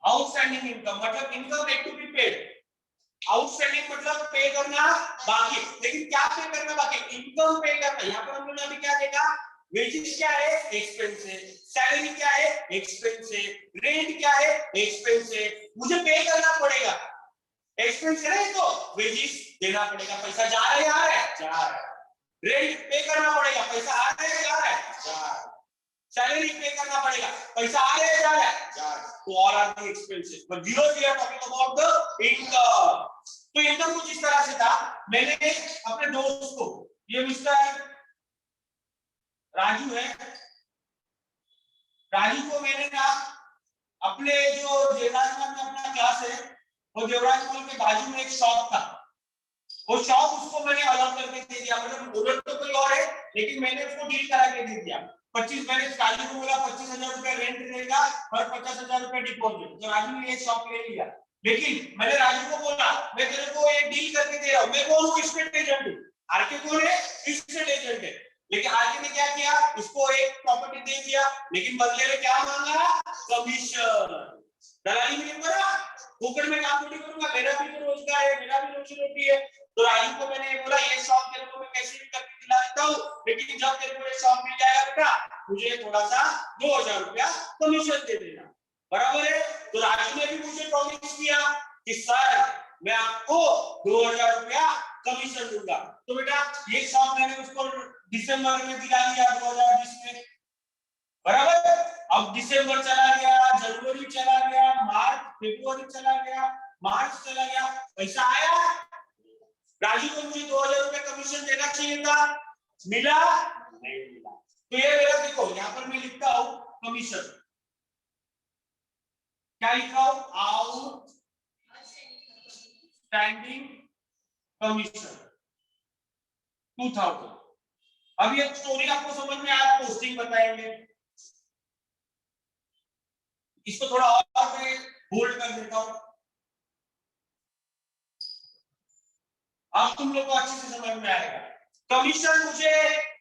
आउटस्टैंडिंग इनकम मतलब इनकम एक टू बी पेड, आउटस्टैंडिंग मतलब पे करना बाकी, लेकिन क्या पे करना बाकी, इनकम पे करना। यहाँ पर हम लोगों ने अभी क्या देखा, वेजेस क्या है, एक्सपेंस है, सैलरी क्या है, एक्सपेंस है, रेंट क्या है, एक्सपेंस है, मुझे पे करना पड़ेगा, एक्सपेंस है तो वेजेस देना पड़ेगा, पैसा जा रहा है आ रहा है, जा रहा है, रेंट पे करना पड़ेगा, पैसा आ रहा है जा रहा है, जा रहा है, सैलरी पे करना पड़ेगा, पैसा आ रहा है जा रहा है, जा रहा है, तो all are the expenses. But we are talking about the income. तो इनकम कुछ इस तरह से था, मैंने अपने दोस्त को, ये मिस्टर राजू है, राजू को मैंने ना अपने जो देवराज में अपना क्लास है, वो देवराज मॉल के बाजू में एक शॉप था, वो शॉप उसको मैंने अलग करके दे दिया, मतलब ओनर तो कोई और है लेकिन मैंने उसको डील करा के दे दिया। 25 मैंने राजू को बोला 25,000 रुपए रेंट रहेगा और 50,000 रुपए डिपॉजिट, तो राजू ने ये शॉप ले लिया। लेकिन मैंने राजू को बोला मैं तेरे को ये डील करके दे रहा हूँ, मैं कौन हूँ, स्टेट एजेंट हूँ, आरके कौन है, स्टेट एजेंट है। लेकिन आरके ने क्या किया, इसको एक प्रॉपर्टी दे दिया, लेकिन बदले में क्या मांगा, कमीशन, दलाली में नहीं बोला, फोकट में काम थोड़ी करूंगा, मेरा भी तो रोजगार है, मेरा भी रोजी रोटी है। तो राजू को मैंने बोला ये शॉप तेरे को मैं कैसे भी करके दिला देता हूँ, लेकिन जब तेरे को ये शॉप मिल जाएगा बेटा मुझे थोड़ा सा 2000 रुपया कमीशन दे देना, बराबर है। तो राजू ने भी मुझे प्रॉमिस किया कि सर मैं आपको 2000 रुपया कमीशन दूंगा। तो बेटा ये शॉप मैंने उसको दिसंबर में दिला दिया 2020 में, बराबर। अब दिसंबर चला गया, जनवरी चला गया, मार्च, फरवरी चला गया, मार्च चला गया, पैसा आया। राजू को मुझे 2000 रुपए कमीशन देना चाहिए था, मिला नहीं मिला। तो ये मेरा देखो यहाँ पर मैं लिखता हूं कमीशन, क्या लिखा हूं, आउटस्टैंडिंग कमीशन 2000। अब ये स्टोरी आपको समझ में आया, पोस्टिंग बताएंगे। इसको थोड़ा और मैं बोल्ड कर देता हूं, अब तुम लोग को अच्छे से समझ में आएगा। कमीशन मुझे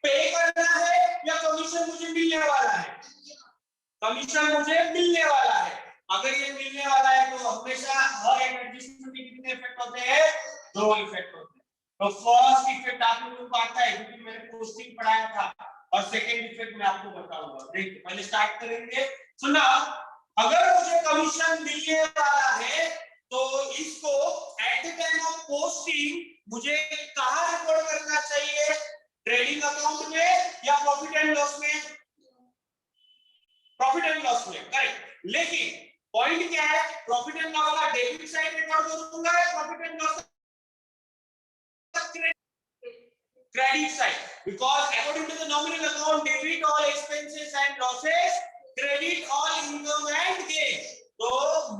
पे करना है या कमीशन मुझे मिलने वाला है? कमीशन मुझे मिलने वाला है। अगर ये मिलने वाला है तो हमेशा हर एक एडजस्टमेंट के कितने इफेक्ट होते हैं? 2 इफेक्ट होते हैं। तो फर्स्ट इफेक्ट आप लोगों को आता है क्योंकि मैंने पोस्टिंग पढ़ाया था, और सेकंड इफेक्ट मैं आपको बताऊंगा। देखिए पहले स्टार्ट करेंगे। सुना, अगर मुझे कमीशन मिलने वाला है तो इसको eight the time of posting मुझे कहां रिकॉर्ड करना चाहिए? ट्रेडिंग अकाउंट में या प्रॉफिट एंड लॉस में? प्रॉफिट एंड लॉस में, करेक्ट। लेकिन पॉइंट क्या है, प्रॉफिट एंड लॉस का डेबिट साइड रिकॉर्ड करूंगा या profit and loss credit side? Because according to the nominal account, debit all expenses and losses, credit all income and gain. तो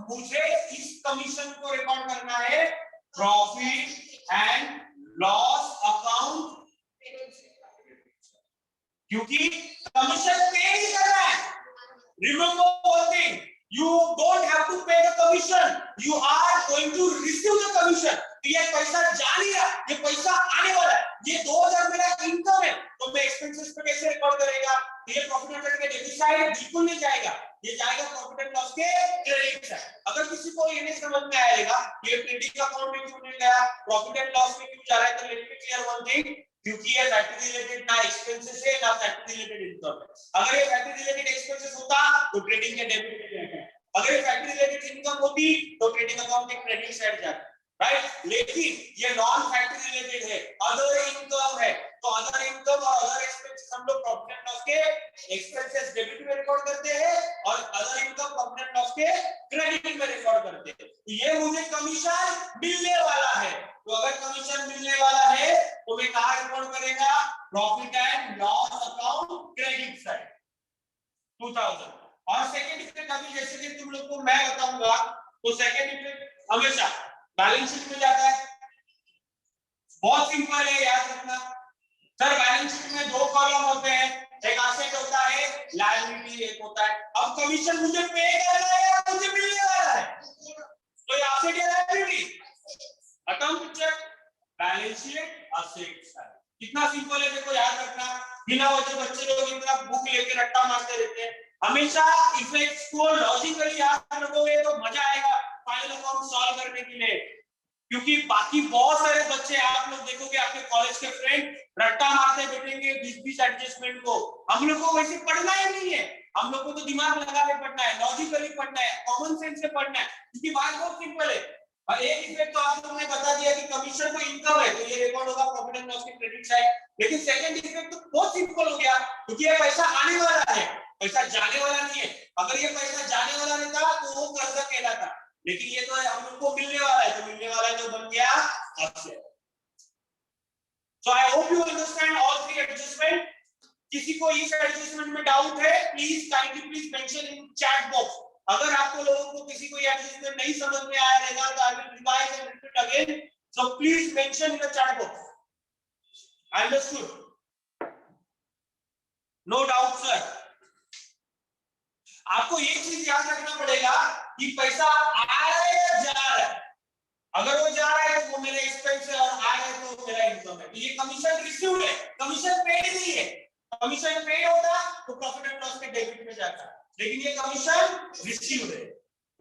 मुझे इस कमीशन को रिकॉर्ड करना है प्रॉफिट एंड लॉस अकाउंट, क्योंकि कमीशन पे ही करना है। Remember one thing, you don't have to pay the commission, you are going to receive the commission. ये पैसा जा नहीं रहा, ये पैसा आने वाला है। ये 2000 मेरा इनकम है, तो मैं एक्सपेंसेस पे कैसे रिकॉर्ड करेगा? ये प्रॉफिट एंड लॉस के डेबिट साइड बिल्कुल नहीं जाएगा, ये जाएगा प्रॉफिट एंड लॉस के क्रेडिट साइड। अगर किसी को ये नहीं समझ में आएगा ये ट्रेडिंग अकाउंट में क्यों नहीं गया, प्रॉफिट एंड लॉस में क्यों जा रहा है, तो let me clear one thing, क्योंकि ये फैक्ट्री रिलेटेड ना एक्सपेंसेस है ना फैक्ट्री रिलेटेड इनकम है। अगर ये फैक्ट्री रिलेटेड एक्सपेंसेस होता तो ट्रेडिंग के डेबिट में जाएगा, अगर ये फैक्ट्री रिलेटेड इनकम होती तो ट्रेडिंग अकाउंट के क्रेडिट साइड जाता, राइट। लेकिन ये नॉन फैक्ट्री रिलेटेड है, अदर इनकम है, तो अदर इनकम और अदर एक्सपेंसेस हम लोग प्रॉफिट एंड लॉस के एक्सपेंसेस डेबिट में रिकॉर्ड करते हैं और other income profit and loss के क्रेडिट में रिकॉर्ड करते हैं। तो ये मुझे कमीशन मिलने वाला है, तो अगर कमीशन मिलने वाला है तो मैं कहां रिकॉर्ड करेगा? Profit and loss account credit side 2000। और सेकंड इफेक्ट अभी जैसे कि तुम लोग को मैं बताऊंगा, तो सेकंड इफेक्ट हमेशा बैलेंस शीट में जाता है। बहुत सिंपल है, याद रखना। सर बैलेंस शीट में 2 कॉलम होते हैं, एक एसेट होता है, लायबिलिटी एक होता है। अब कमीशन मुझे पे करना है या मुझे मिलने वाला है? तो ये एसेट या liability? Account picture, balance sheet, asset side. कितना सिंपल है, देखो याद रखना। बिना वजह बच्चे लोग इतना बुक लेके रट्टा मारते रहते हैं। हमेशा इफेक्ट्स को लॉजिकली याद रखोगे तो मजा आएगा फाइनल अकाउंट सॉल्व करने के लिए, क्योंकि बाकी बहुत सारे बच्चे आप लोग देखोगे अपने कॉलेज के फ्रेंड रट्टा मारते बैठेंगे 20-20 एडजस्टमेंट को। हम लोग को वैसे पढ़ना ही नहीं है, हम लोग को तो दिमाग लगा के पढ़ना है, लॉजिकली पढ़ना है, कॉमन सेंस से पढ़ना है। इसकी बात बहुत सिंपल है। और एक इफेक्ट तो आप लोगों ने बता दिया कि कमीशन को इनकम है तो ये रिकॉर्ड होगा प्रॉफिट एंड लॉस के क्रेडिट साइड। लेकिन सेकंड इफेक्ट तो बहुत सिंपल हो गया, क्योंकि ये पैसा आने वाला है, पैसा जाने वाला नहीं है। अगर ये पैसा जाने वाला नहीं था तो वो कर्जा कहलाता, लेकिन ये तो हम लोग को मिलने वाला है, तो मिलने वाला है तो बन गया asset. So I hope you understand all 3 adjustment. किसी को इस एडजस्टमेंट में डाउट है please kindly mention in chat box. अगर आपको लोगों को किसी को ये एडजस्टमेंट नहीं समझ में आया रहेगा तो I will revise and repeat again, so please mention in the chat box. Understood? No doubt sir. आपको एक चीज याद रखना पड़ेगा कि पैसा आ रहा है या जा रहा है। अगर वो जा रहा है तो वो मेरा एक्सपेंस है और आ रहा है तो मेरा इनकम है। तो ये कमीशन रिसीव्ड है, कमीशन पेड नहीं है। कमीशन पेड होता तो प्रॉफिट एंड लॉस के डेबिट में जाता, लेकिन ये कमीशन रिसीव्ड है।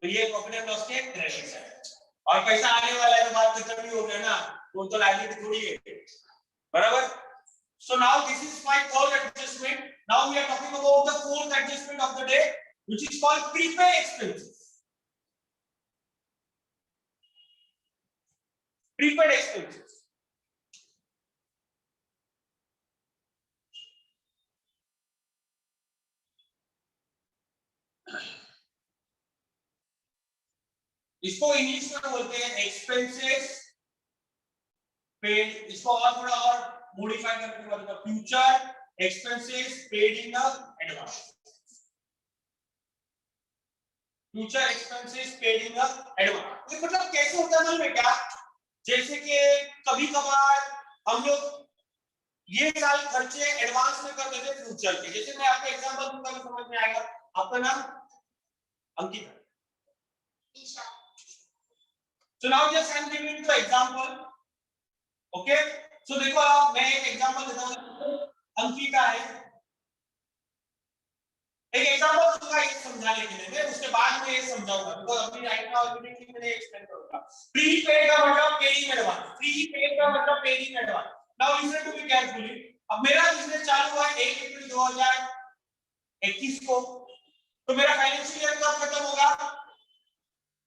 तो ये प्रॉफिट एंड लॉस के क्रेडिट है, और पैसा आने वाला है तो बात खत्म ही हो गया ना, वो तो लायबिलिटी थोड़ी है, बराबर। So now this is my third adjustment. Now we are talking about the fourth adjustment of the day, which is called prepaid expenses. Prepaid expenses. इसको इंग्लिश में बोलते हैं एक्सपेंसेस पेड, इसको और थोड़ा और मॉडिफाई करके बोलते हैं future expenses paid in advance. Future expenses paid in advance तो मतलब कैसे होता है मालूम है क्या, जैसे कि कभी कभार हम लोग ये साल खर्चे एडवांस में कर देते फ्यूचर के, जैसे मैं आपको एग्जांपल दूंगा तो समझ में आएगा। आपका नाम Ankita, so now just I'm giving you the example, okay? so देखो आप, मैं एक एग्जांपल देता हूं, अंकिता है, एक एग्जांपल दूंगा ये समझाने के लिए, मैं उसके बाद में ये समझाऊंगा, तो अभी राइट नाउ इमीडिएटली मैंने एक्सप्लेन करूंगा। प्रीपेड का मतलब पेइंग एडवांस, प्रीपेड का मतलब paying advance. Now listen to me carefully. अब मेरा बिजनेस चालू हुआ 1 अप्रैल 2021 को, तो मेरा फाइनेंशियल ईयर कब खत्म होगा,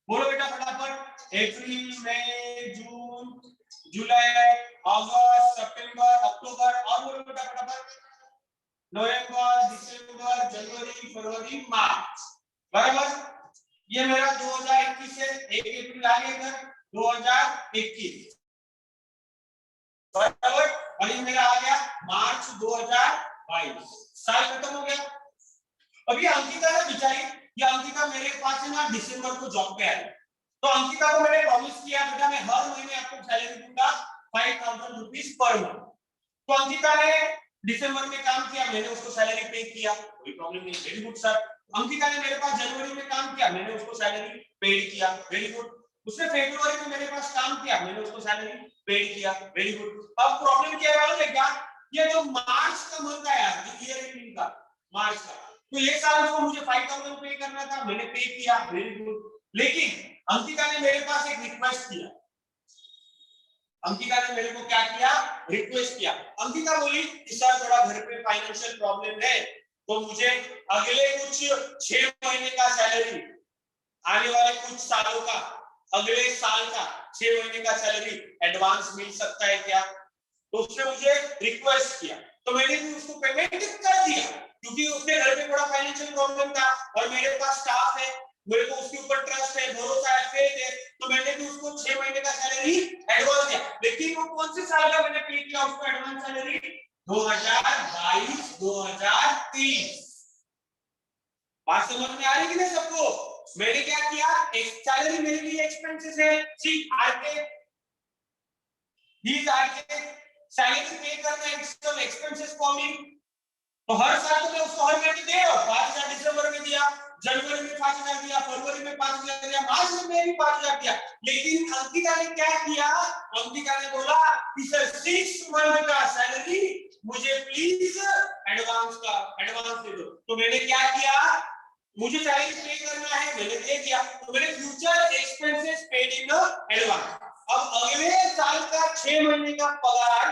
बोलो बेटा फटाफट। अप्रैल, मई, जून, जुलाई, अगस्त, सितंबर, अक्टूबर, और बोलो बेटा फटाफट। नवंबर, दिसंबर, जनवरी, फरवरी, मार्च, बराबर। ये मेरा 2021 से 1 अप्रैल आ गया इधर 2021, बराबर। और ये मेरा आ गया मार्च 2022, साल खत्म हो गया। अभी अंकिता है बेचारी, ये अंकिता मेरे पास है ना दिसंबर को जॉब पे आई, तो अंकिता को मैंने प्रॉमिस किया बेटा मैं हर महीने आपको सैलरी दूंगा 5000 रुपीस पर मंथ। तो अंकिता ने दिसंबर में काम किया, मैंने उसको सैलरी पे किया, कोई प्रॉब्लम नहीं, वेरी गुड सर। अंकिता ने मेरे पास जनवरी में काम किया, मैंने उसको सैलरी पेड किया, वेरी गुड। उसने फरवरी में मेरे पास काम किया, मैंने उसको सैलरी पेड किया, वेरी गुड। अब प्रॉब्लम क्या है मालूम है क्या, ये जो मार्च का मंथ आया, ईयर एंडिंग का मार्च का, तो ये साल उसको मुझे 5000 पे करना था, मैंने पे किया, वेरी गुड। लेकिन अंकिता ने मेरे पास एक रिक्वेस्ट किया, अंकिता ने मेरे को क्या किया, रिक्वेस्ट किया। अंकिता बोली कि सर थोड़ा घर पे फाइनेंशियल प्रॉब्लम है, तो मुझे अगले कुछ 6 महीने का सैलरी, आने वाले कुछ सालों का, अगले साल का 6 महीने का सैलरी एडवांस मिल सकता है क्या। तो उसने मुझे रिक्वेस्ट किया, तो मैंने भी उसको पेमेंट कर दिया, क्योंकि उसके घर पे बड़ा फाइनेंशियल प्रॉब्लम था और मेरे पास स्टाफ है, मेरे को उसके ऊपर ट्रस्ट है, भरोसा है, फेथ है, तो मैंने भी उसको 6 महीने का सैलरी एडवांस दिया। लेकिन वो कौन से साल का मैंने पे किया उसको एडवांस सैलरी, 2022 2023। बात समझ में आ रही कि नहीं सबको। मैंने क्या किया, एक सैलरी मेरे लिए एक्सपेंसेस है, सी आरके these आरके सैलरी पे करना एक्सटर्नल एक्सपेंसेस कॉमिंग, तो हर साल तो मैं उसको हर महीने दे रहा हूं। 5000 दिसंबर में दिया, जनवरी में 5000 दिया, फरवरी में 5000 दिया, मार्च में भी 5000 दिया। लेकिन अंकिता ने क्या किया, अंकिता ने बोला कि सर 6 मंथ का सैलरी मुझे प्लीज एडवांस दे दो। तो मैंने क्या किया, मुझे सैलरी पे करना है, मैंने दे दिया, तो मैंने future expenses paid in advance. अब अगले साल का 6 महीने का पगार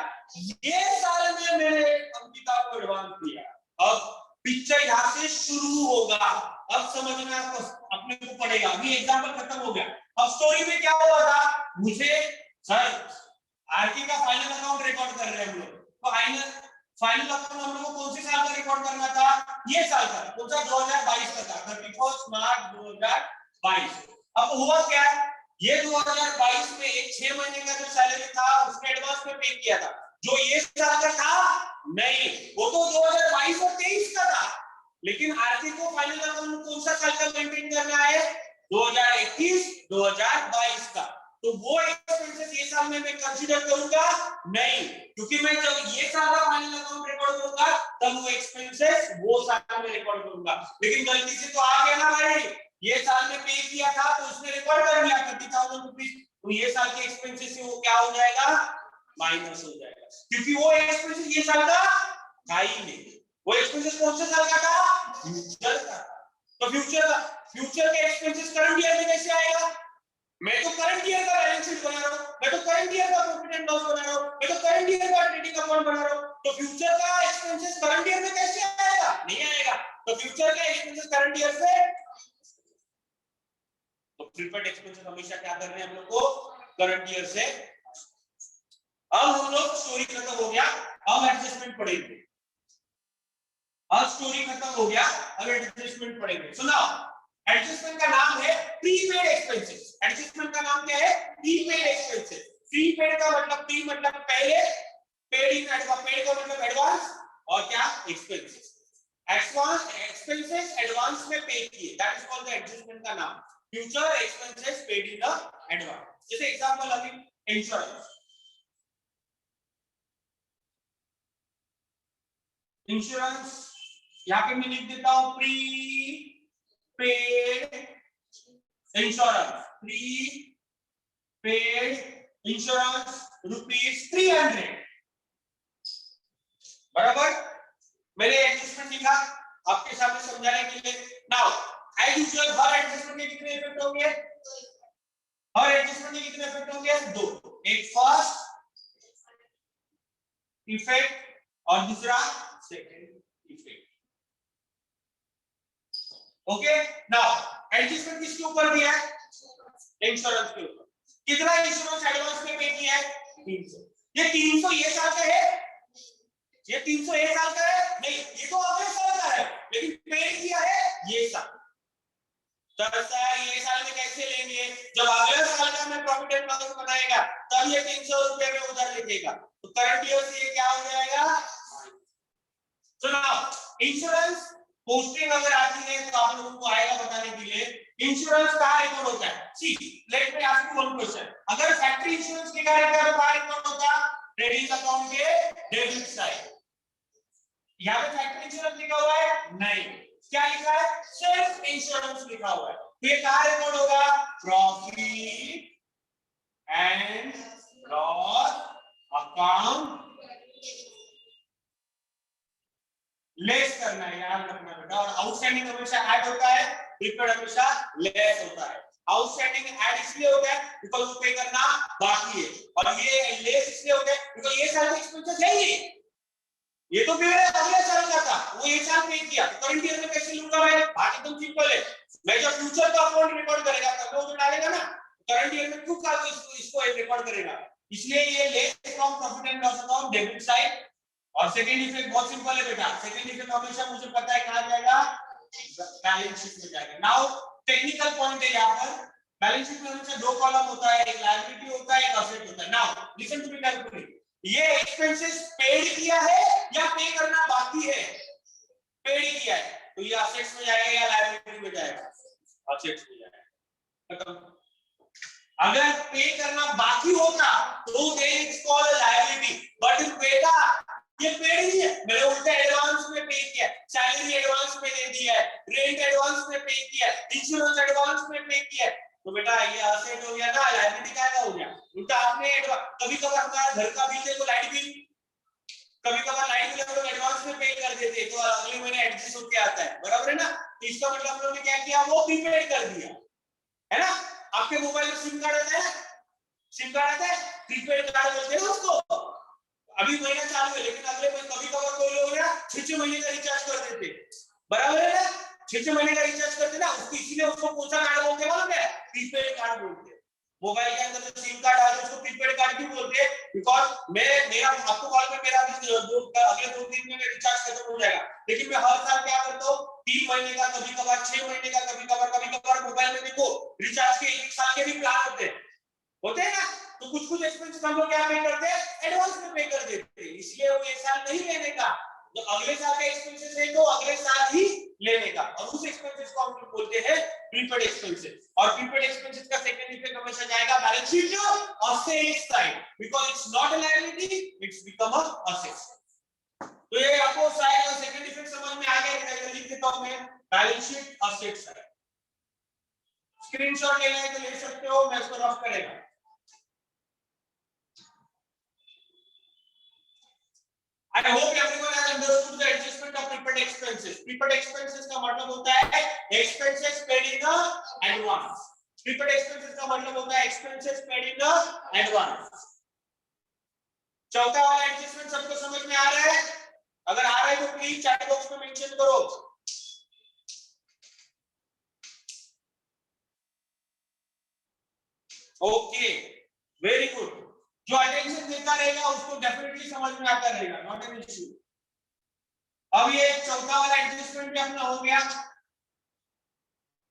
ये साल में मैंने अंकिता को एडवांस दिया। अब पिक्चर यहाँ से शुरू होगा, अब समझना आपको अपने को पड़ेगा। अभी एग्जांपल खत्म हो गया, अब स्टोरी में क्या हुआ था, मुझे सर आरके का फाइनल अकाउंट रिकॉर्ड कर रहे हैं हम लोग, तो फाइनल अकाउंट हम लोग को कौन से साल का रिकॉर्ड करना था, ये साल का, कौन सा 2022 का था, 31 मार्च 2022। अब हुआ क्या, ये 2022 में एक 6 महीने का जो सैलरी था उसने एडवांस में पे किया था, जो ये साल का था नहीं, वो तो 2022 और 23 का था। लेकिन आरती को फाइनल अकाउंट कौन सा साल का मेंटेन करना है, 2021 2022 का, तो वो एक्सपेंसेस ये साल में मैं कंसीडर करूंगा नहीं, क्योंकि मैं जब ये साल का फाइनल अकाउंट रिकॉर्ड करूंगा तब वो एक्सपेंसेस वो साल में रिकॉर्ड करूंगा। लेकिन गलती से तो आ गया ना भाई, ये साल में पे किया था तो उसने रिकॉर्ड कर लिया 30,000 रुपीस, तो ये साल के एक्सपेंसेस से वो क्या हो जाएगा, माइनस हो जाएगा, क्योंकि वो एक्सपेंसेस ये साल का था ही नहीं। वो एक्सपेंसेस कौन से साल का था, फ्यूचर का। तो फ्यूचर का फ्यूचर के एक्सपेंसेस करंट ईयर में कैसे आएगा? मैं तो करंट ईयर का बैलेंस शीट बना रहा हूं, मैं तो करंट ईयर का प्रॉफिट एंड लॉस बना रहा हूं, मैं तो करंट ईयर का ट्रेडिंग अकाउंट बना रहा हूं, तो फ्यूचर का एक्सपेंसेस करंट ईयर में कैसे आएगा? नहीं आएगा। तो फ्यूचर का एक्सपेंसेस करंट ईयर से, तो प्रीपेड एक्सपेंसेस हमेशा क्या कर रहे हैं हम लोग को? करंट ईयर से। अब हम लोग स्टोरी खत्म हो गया, अब एडजस्टमेंट पढ़ेंगे। अब स्टोरी खत्म हो गया, अब एडजस्टमेंट पढ़ेंगे। सुनाओ, एडजस्टमेंट का नाम है प्रीपेड एक्सपेंसेस। एडजस्टमेंट का नाम क्या है? Prepaid expenses. प्रीपेड का मतलब प्री मतलब पहले, पेड इन एडवांस, पेड का मतलब एडवांस, और क्या? एक्सपेंसेस। एडवांस एक्सपेंसेस एडवांस में पे किए, that is called the adjustment का नाम। Future expenses paid in advance. जैसे एग्जांपल अभी इंश्योरेंस, इंश्योरेंस यहां पे मैं लिख देता हूं pre paid insurance, pre paid insurance ₹300, बराबर। मैंने एडजस्टमेंट लिखा आपके सामने समझाने के लिए। नाउ एज यूजुअल हर एडजस्टमेंट के कितने इफेक्ट होंगे? हर एडजस्टमेंट के कितने इफेक्ट होंगे? दो, एक फर्स्ट इफेक्ट और दूसरा second effect. Okay, now adjustment किसके ऊपर दिया है? इंश्योरेंस के ऊपर। कितना इंश्योरेंस एडवांस में पे किया है? 300। ये 300 ये साल का है? ये 300 ये साल का है? नहीं, ये तो अगले साल का है, लेकिन पे किया है ये साल। तो सर ये साल में कैसे लेंगे? जब अगले साल का मैं प्रॉफिट एंड लॉस बनाएगा तब ये 300 रुपए में उधर लिखेगा, तो करंट ईयर से ये क्या हो जाएगा? सुनो, इंश्योरेंस पोस्टिंग अगर आती है तो आप लोगों को आएगा बताने के लिए इंश्योरेंस कहां रिकॉर्ड होता है। See let me ask you one question, अगर फैक्ट्री इंश्योरेंस लिखा रहता है तो कहां रिकॉर्ड होता? ट्रेडिंग अकाउंट के डेबिट साइड। यहां पे फैक्ट्री इंश्योरेंस लिखा हुआ है? नहीं, क्या लिखा है? सेल्फ इंश्योरेंस लिखा हुआ है। तो ये कहां रिकॉर्ड होगा? Profit and loss account less करना है, याद रखना बेटा। और आउटस्टैंडिंग हमेशा ऐड होता है, प्रीपेड हमेशा लेस होता है। आउटस्टैंडिंग ऐड इसलिए होता है बिकॉज़ वो पे करना बाकी है, और ये लेस इसलिए होता है बिकॉज़ ये साल का एक्सपेंसेस है ही, ये तो मेरे अगले साल का था, वो ये साल पे किया, तो करंट ईयर में कैसे लूंगा मैं? बात एकदम सिंपल है। मैं जब फ्यूचर का अकाउंट रिकॉर्ड करेगा तब वो तो डालेगा ना, करंट ईयर में क्यों का इसको रिकॉर्ड करेगा? इसलिए ये less from profit and loss account debit side. और सेकंड इफेक्ट बहुत सिंपल है बेटा, सेकंड इफेक्ट हमेशा मुझे पता है कहां जाएगा? बैलेंस शीट में जाएगा। नाउ टेक्निकल पॉइंट है यहां पर, बैलेंस शीट में हमेशा दो कॉलम होता है, एक लायबिलिटी होता है, एक असेट होता है। Now listen to me carefully, ये एक्सपेंसेस पेड किया है या पे करना बाकी है? पेड किया है, तो ये असेट्स में जाएगा या लायबिलिटी में जाएगा? असेट्स में जाएगा। खत्म। अगर पे करना बाकी होता तो then it's called liability, but बेटा ये पेड ही है, मैंने उल्टा एडवांस में पे किया, सैलरी एडवांस में दे दिया है, रेंट एडवांस में पे किया, इंश्योरेंस एडवांस में पे किया, तो बेटा ये असेट हो गया ना, लायबिलिटी का हो गया। उल्टा आपने कभी कभार हमारा घर का बिल है तो लाइट बिल, कभी कभार लाइट बिल हम लोग एडवांस में पे कर देते तो अगले महीने एडजस्ट होके आता है, बराबर है ना? तो इसका मतलब हम लोगों ने क्या किया? वो प्रीपेड कर दिया है ना। आपके मोबाइल में सिम कार्ड आता है, सिम कार्ड आता है, प्रीपेड कार्ड बोलते हैं उसको। अभी महीना चालू है लेकिन अगले महीने कभी कभार कोई लोग ना 6 महीने का रिचार्ज कर देते, बराबर है ना? 6 महीने का रिचार्ज करते ना, उसको इसीलिए उसको कौन सा कार्ड बोलते हैं मालूम है? प्रीपेड कार्ड बोलते हैं। मोबाइल के अंदर जो सिम कार्ड आता है उसको प्रीपेड कार्ड क्यों बोलते हैं? बिकॉज़ मेरा आपको कॉल पे मेरा अगले 2-3 दिन में रिचार्ज खत्म हो जाएगा, लेकिन मैं हर साल क्या करता हूँ 3 महीने का, कभी कभार 6 महीने का, कभी कभार मोबाइल में देखो रिचार्ज के 1 साल के भी प्लान होते हैं ना, तो कुछ कुछ एक्सपेंसेस हम लोग क्या पे करते हैं? एडवांस में पे कर देते हैं, इसलिए वो ये साल नहीं लेने का, जो अगले साल का एक्सपेंसेस है तो अगले साल ही लेने का, और उस एक्सपेंसेस को हम लोग बोलते हैं प्रीपेड एक्सपेंसेस। और प्रीपेड एक्सपेंसेस का सेकंड इफेक्ट हमेशा जाएगा बैलेंस शीट और sales side, because it's not a liability, it's become a asset. तो ये आपको शायद सेकंड इफेक्ट समझ में आ गया, इधर लिख देता हूं मैं, balance sheet asset side. Screenshot लेना है तो ले सकते हो, मैं इसको रफ करेगा। I hope everyone has understood the adjustment the prepaid expenses. Prepaid expenses का मतलब होता है expenses paid in advance. Prepaid expenses का मतलब होता है एक्सपेंसेस पेड इन एडवांस। चौथा वाला एडजस्टमेंट सबको समझ में आ रहा है? अगर आ रहा है तो प्लीज चैट बॉक्स में मेंशन करो। Okay, very good. जो अटेंशन देता रहेगा उसको डेफिनेटली समझ में आता रहेगा, नॉट एन इश्यू। अब ये चौथा वाला एडजस्टमेंट भी अपना हो गया।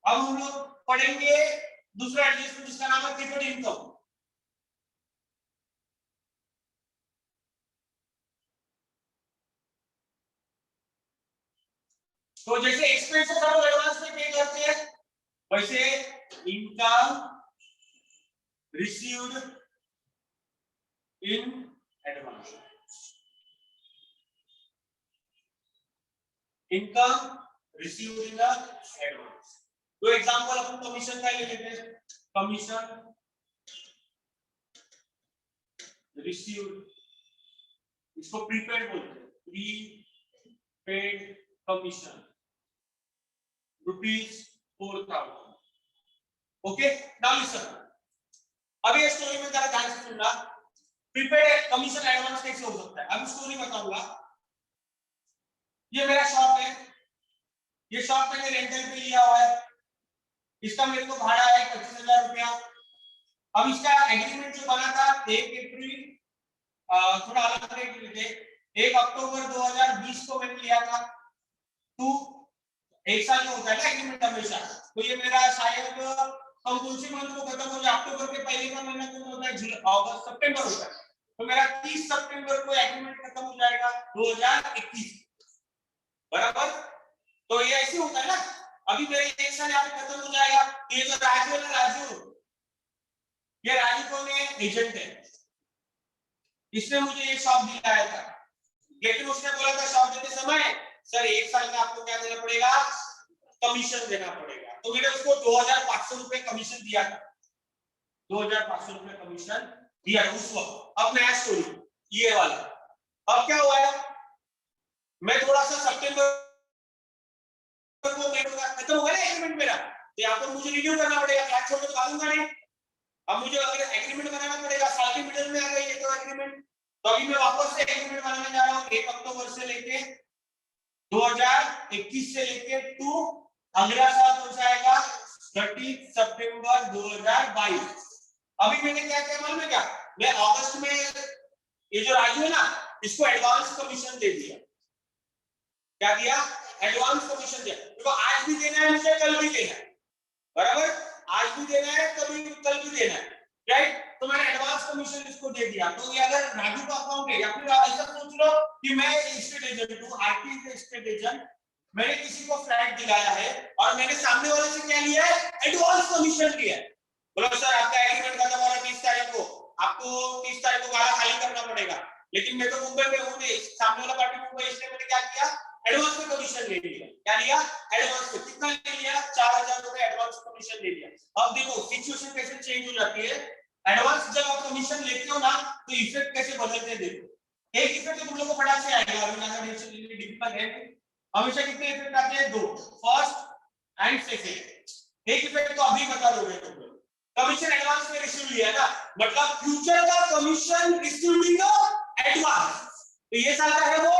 अब हम लोग पढ़ेंगे दूसरा एडजस्टमेंट जिसका नाम है प्रीपेड इनकम। तो जैसे एक्सपेंसेस हम एडवांस में पे करते हैं, वैसे income received in advance. Income received in advance. तो एग्जांपल अपन कमीशन का ले लेते हैं। कमीशन रिसीव्ड, इसको प्रीपेड बोलते हैं, prepaid commission ₹4,000। Okay, now listen. अब ये स्टोरी में जरा ध्यान से सुनना। प्रीपेड कमीशन एडवांस कैसे हो सकता है? अब स्टोरी बताऊंगा। ये मेरा शॉप है, ये शॉप मैंने रेंटल पे लिया हुआ है, इसका मेरे को भाड़ा है 25,000 रुपया। अब इसका एग्रीमेंट जो बना था 1 अप्रैल, थोड़ा अलग तरीके से 1 अक्टूबर 2020 को मैंने लिया था। तो एक साल का होता है ना एग्रीमेंट हमेशा। तो ये मेरा शायद कौन सी मंथ को खत्म हो जाए, अक्टूबर के पहले का महीना कौन होता है? अगस्त सितंबर होता है। तो मेरा 30 सितंबर को एग्रीमेंट खत्म हो जाएगा 2021, बराबर। तो ये ऐसे होता है ना, अभी मेरे 1 साल यहाँ पे खत्म हो जाएगा। तो ये जो राजू है ना, राजू, ये राजू कौन है? एजेंट है। इसने मुझे ये शॉप दिलाया था, लेकिन उसने बोला था शॉप देते समय सर 1 साल का आपको क्या देना पड़ेगा? कमीशन देना पड़ेगा। तो मैंने उसको 2,500 रुपए कमीशन दिया था, 2,500 रुपए कमीशन दिया उस वक्त। अब नया स्टोरी ये वाला। अब क्या हुआ है, मैं थोड़ा सा सितंबर को खत्म हो गया ना एग्रीमेंट मेरा, तो यहाँ पर मुझे रिन्यू करना पड़ेगा, फ्लैट छोड़ के भागूंगा नहीं। अब मुझे अगर एग्रीमेंट बनाना पड़ेगा, साल के मिडिल में आ गई है तो एग्रीमेंट। तो अभी मैं वापस से एग्रीमेंट बनाने जा रहा हूँ 1 अक्टूबर से लेके 2021 से लेके टू अगला साल हो जाएगा 30 सितंबर 2022। अभी मैंने क्या किया मालूम है क्या? मैं अगस्त में ये जो राजू है ना, इसको एडवांस कमीशन दे दिया। क्या दिया? एडवांस कमीशन दिया। देखो आज भी देना है मुझे, कल भी देना है, बराबर। आज भी देना है, कभी कल भी देना है, राइट। तो मैंने एडवांस कमीशन इसको दे दिया। तो ये अगर राजू का अकाउंट है, या फिर आप ऐसा सोच लो कि मैं स्टेट एजेंट हूं, आरटी स्टेट एजेंट, मैंने किसी को फ्लैट दिलाया है और मैंने सामने वाले से क्या लिया है? एडवांस कमीशन लिया है। बोलो सर आपका एग्रीमेंट खत्म हो रहा है 30 तारीख को, आपको 30 तारीख को गाला खाली करना पड़ेगा, लेकिन मैं तो मुंबई में हूं नहीं, सामने वाला पार्टी मुंबई, इसलिए मैंने क्या किया? एडवांस में कमीशन ले लिया। क्या लिया? एडवांस में। कितना ले लिया? 4,000 रुपए एडवांस कमीशन ले लिया। अब देखो सिचुएशन कैसे चेंज हो जाती है। एडवांस जब आप कमीशन लेते हो ना, तो इफेक्ट कैसे बदलते हैं देखो। एक इफेक्ट तो तुम लोगों को फटाक से आएगा, अभी ना डिफिकल्ट है। हमेशा कितने इफेक्ट आते हैं? 2, फर्स्ट एंड सेकंड। एक इफेक्ट तो अभी बता दोगे तुम लोग। कमीशन एडवांस में रिसीव लिया ना, मतलब फ्यूचर का कमीशन रिसीव लिया एडवांस। तो ये साल का है वो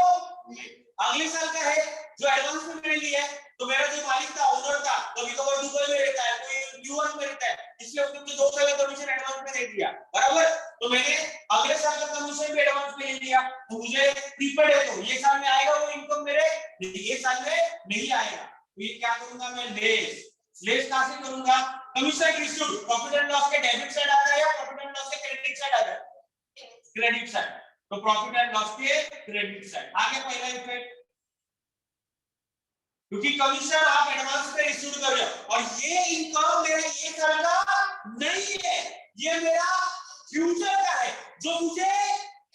अगले साल का है जो एडवांस में मैंने लिया है। तो मेरा जो मालिक था, ओनर था, कभी तो वो दुबई में रहता है, कोई न्यूयॉर्क में रहता है, इसलिए उसने मुझे 2 साल का कमीशन एडवांस में दे दिया, बराबर। तो मैंने अगले साल का कमीशन भी एडवांस में ले लिया। तो मुझे प्रीपेड है, तो ये साल में आएगा वो इनकम मेरे, ये साल में नहीं आएगा। तो ये क्या करूंगा मैं? लेस कहां से करूंगा? Commission received profit and loss के डेबिट साइड आता है या प्रॉफिट एंड लॉस के क्रेडिट साइड आता है? Credit side. तो प्रॉफिट एंड लॉस के क्रेडिट साइड आगे पहला इफेक्ट, क्योंकि कमीशन आप एडवांस में रिसीव कर रहे हो और ये इनकम मेरा ये साल का नहीं है, ये मेरा फ्यूचर का है जो मुझे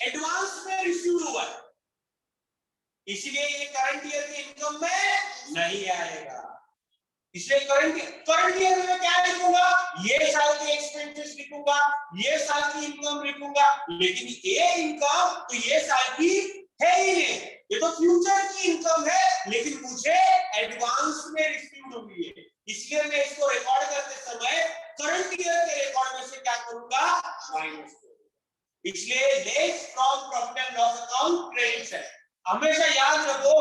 एडवांस में रिसीव हुआ है, इसलिए ये करंट ईयर की इनकम में नहीं आएगा। इसलिए करंट ईयर में क्या लिखूंगा? ये साल के एक्सपेंसेस लिखूंगा, ये साल की इनकम लिखूंगा, लेकिन ये इनकम तो ये साल की है ही नहीं, ये तो फ्यूचर की इनकम है, लेकिन मुझे एडवांस में रिसीव हुई है, इसलिए मैं इसको रिकॉर्ड करते समय करंट ईयर के रिकॉर्ड में से क्या करूंगा, माइनस करूंगा। इसलिए less from profit and loss account credit है। हमेशा याद रखो,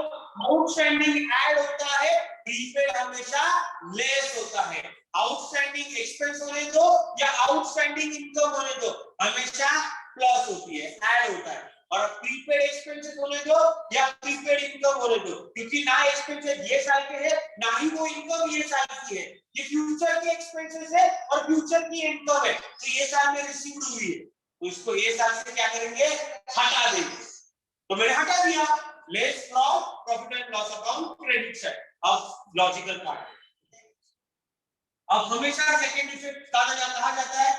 आउटस्टैंडिंग ऐड होता है, प्रीपेड हमेशा लेस होता है। आउटस्टैंडिंग एक्सपेंस होने दो या आउटस्टैंडिंग इनकम होने दो, हमेशा प्लस होती है, ऐड होता है। और प्रीपेड एक्सपेंसेस होने दो या प्रीपेड इनकम होने दो, क्योंकि ना एक्सपेंसेस ये साल के है, ना ही वो इनकम ये साल की है, ये फ्यूचर के एक्सपेंसेस है और फ्यूचर की इनकम है, तो ये साल में रिसीव्ड हुई है, तो इसको ये साल से क्या करेंगे, हटा देंगे। तो मैंने हटा दिया, less from profit and loss account credit side. अब लॉजिकल पार्ट, अब हमेशा सेकंड इफेक्ट कहा जाता है।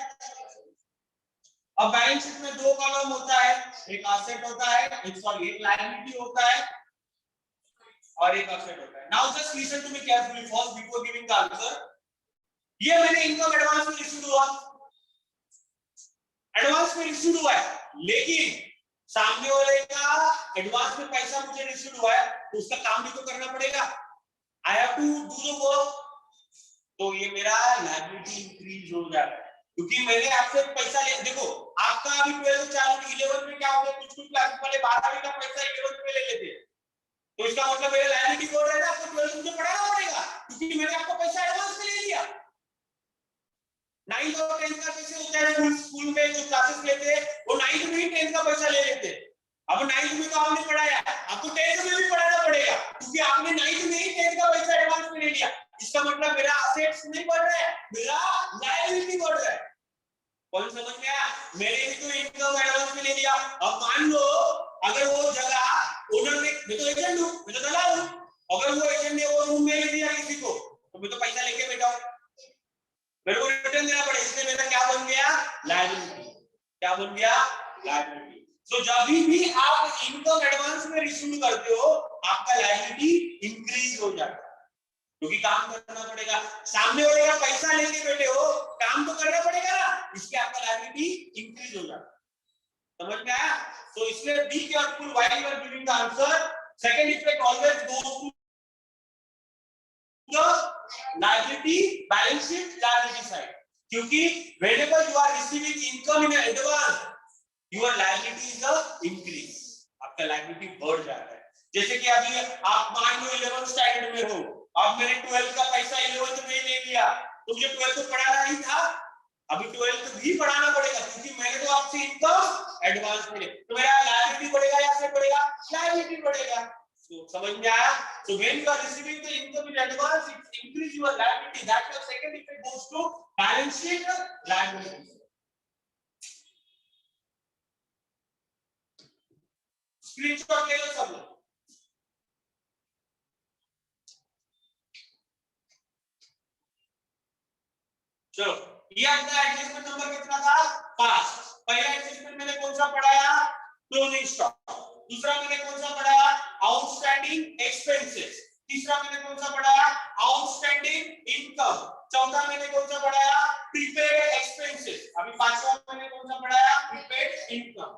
अब बैलेंस शीट में दो कॉलम होता है, एक एसेट होता है, एक सॉरी एक लायबिलिटी होता है और एक एसेट होता है। Now just listen to me carefully first before giving the answer. ये मैंने इनकम एडवांस में रिसीव हुआ, एडवांस में रिसीव हुआ है, लेकिन सामने वाले का एडवांस में पैसा मुझे रिसीव हुआ है, तो उसका काम भी तो करना पड़ेगा, I have to do the work. तो ये मेरा लायबिलिटी इंक्रीज हो जाता है, क्योंकि मैंने आपसे पैसा ले, देखो आपका अभी 12 चालू 11 में क्या हो गया, कुछ क्लास वाले 12वीं का पैसा 11 में ले लेते, तो इसका मतलब मेरे लायबिलिटी बोल रहे हैं आपको 12 मुझे पढ़ाना पड़ेगा, क्योंकि मैंने आपका पैसा एडवांस में ले लिया। 9th और 10th का कैसे होता है, स्कूल में जो क्लासेस लेते हैं वो 9th में ही 10th का पैसा ले लेते हैं। अब 9th में तो आपने पढ़ाया, आपको 10th में भी पढ़ाना पड़ेगा, क्योंकि आपने 9th में ही 10th का पैसा एडवांस में ले लिया। इसका मतलब मेरा असेट्स नहीं बढ़ रहा है, मेरा लायबिलिटी बढ़ रहा है। कौन समझ में आया? मैंने भी तो इनकम एडवांस में ले लिया। अब मान लो अगर वो जगह ओनर ने, मैं तो एजेंट हूं, मैं तो दलाल हूं, अगर वो एजेंट ने वो रूम में ले दिया किसी को, तो मैं तो पैसा लेके बैठा हूं, मेरे को रिटर्न देना पड़ेगा, इसलिए मेरा क्या बन गया, लायबिलिटी। क्या बन गया, लायबिलिटी। तो जब भी आप इनकम एडवांस में रिसीव करते हो, आपका लायबिलिटी इंक्रीज हो जाता है, क्योंकि काम करना पड़ेगा, सामने वाले का पैसा लेके बैठे हो, काम तो करना पड़ेगा ना, इसलिए आपका लायबिलिटी इंक्रीज हो जाता है। समझ में आया? तो इसलिए be careful while you are giving the answer, second effect always goes to the liability balance sheet liability side, क्योंकि whenever you are receiving income in advance, your liability is the increase, आपका liability बढ़ जाता है। जैसे कि अभी आप मान लो 11th स्टैंडर्ड में हो, अब मैंने 12th का पैसा 11th में ले लिया, तो मुझे 12th तो पढ़ाना ही था, अभी 12th भी पढ़ाना पड़ेगा, क्योंकि मैंने तो आपसे इनकम एडवांस में ले, तो मेरा लायबिलिटी बढ़ेगा या फिर बढ़ेगा, लायबिलिटी बढ़ेगा। So, समझ में आया? So when you are receiving the income in advance, it increase your liability. That's your second effect goes to balance sheet liability. Screenshot ले लो सब लोग। चलो, ये आपका एडजस्टमेंट नंबर कितना था, 5। पहला एडजस्टमेंट मैंने कौन सा पढ़ाया, क्लोजिंग स्टॉक। दूसरा मैंने कौन सा पढ़ाया, आउटस्टैंडिंग एक्सपेंसेस। तीसरा मैंने कौन सा पढ़ाया, आउटस्टैंडिंग इनकम। चौथा मैंने कौन सा पढ़ाया, प्रीपेड एक्सपेंसेस। अभी पांचवा मैंने कौन सा पढ़ाया, prepaid income.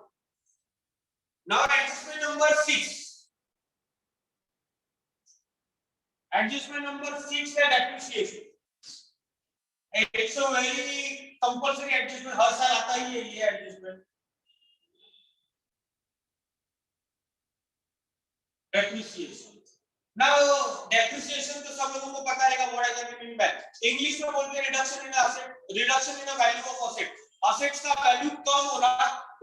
Now adjustment number 6, adjustment number 6 है depreciation. It's a very compulsory adjustment, हर साल आता ही है ये एडजस्टमेंट। डेप्रिसिएशन, नाउ डेप्रिसिएशन तो सब लोगों को पता रहेगा, what does it mean by, English में बोलते हैं reduction in asset, reduction in value of asset, assets का वैल्यू कम होना,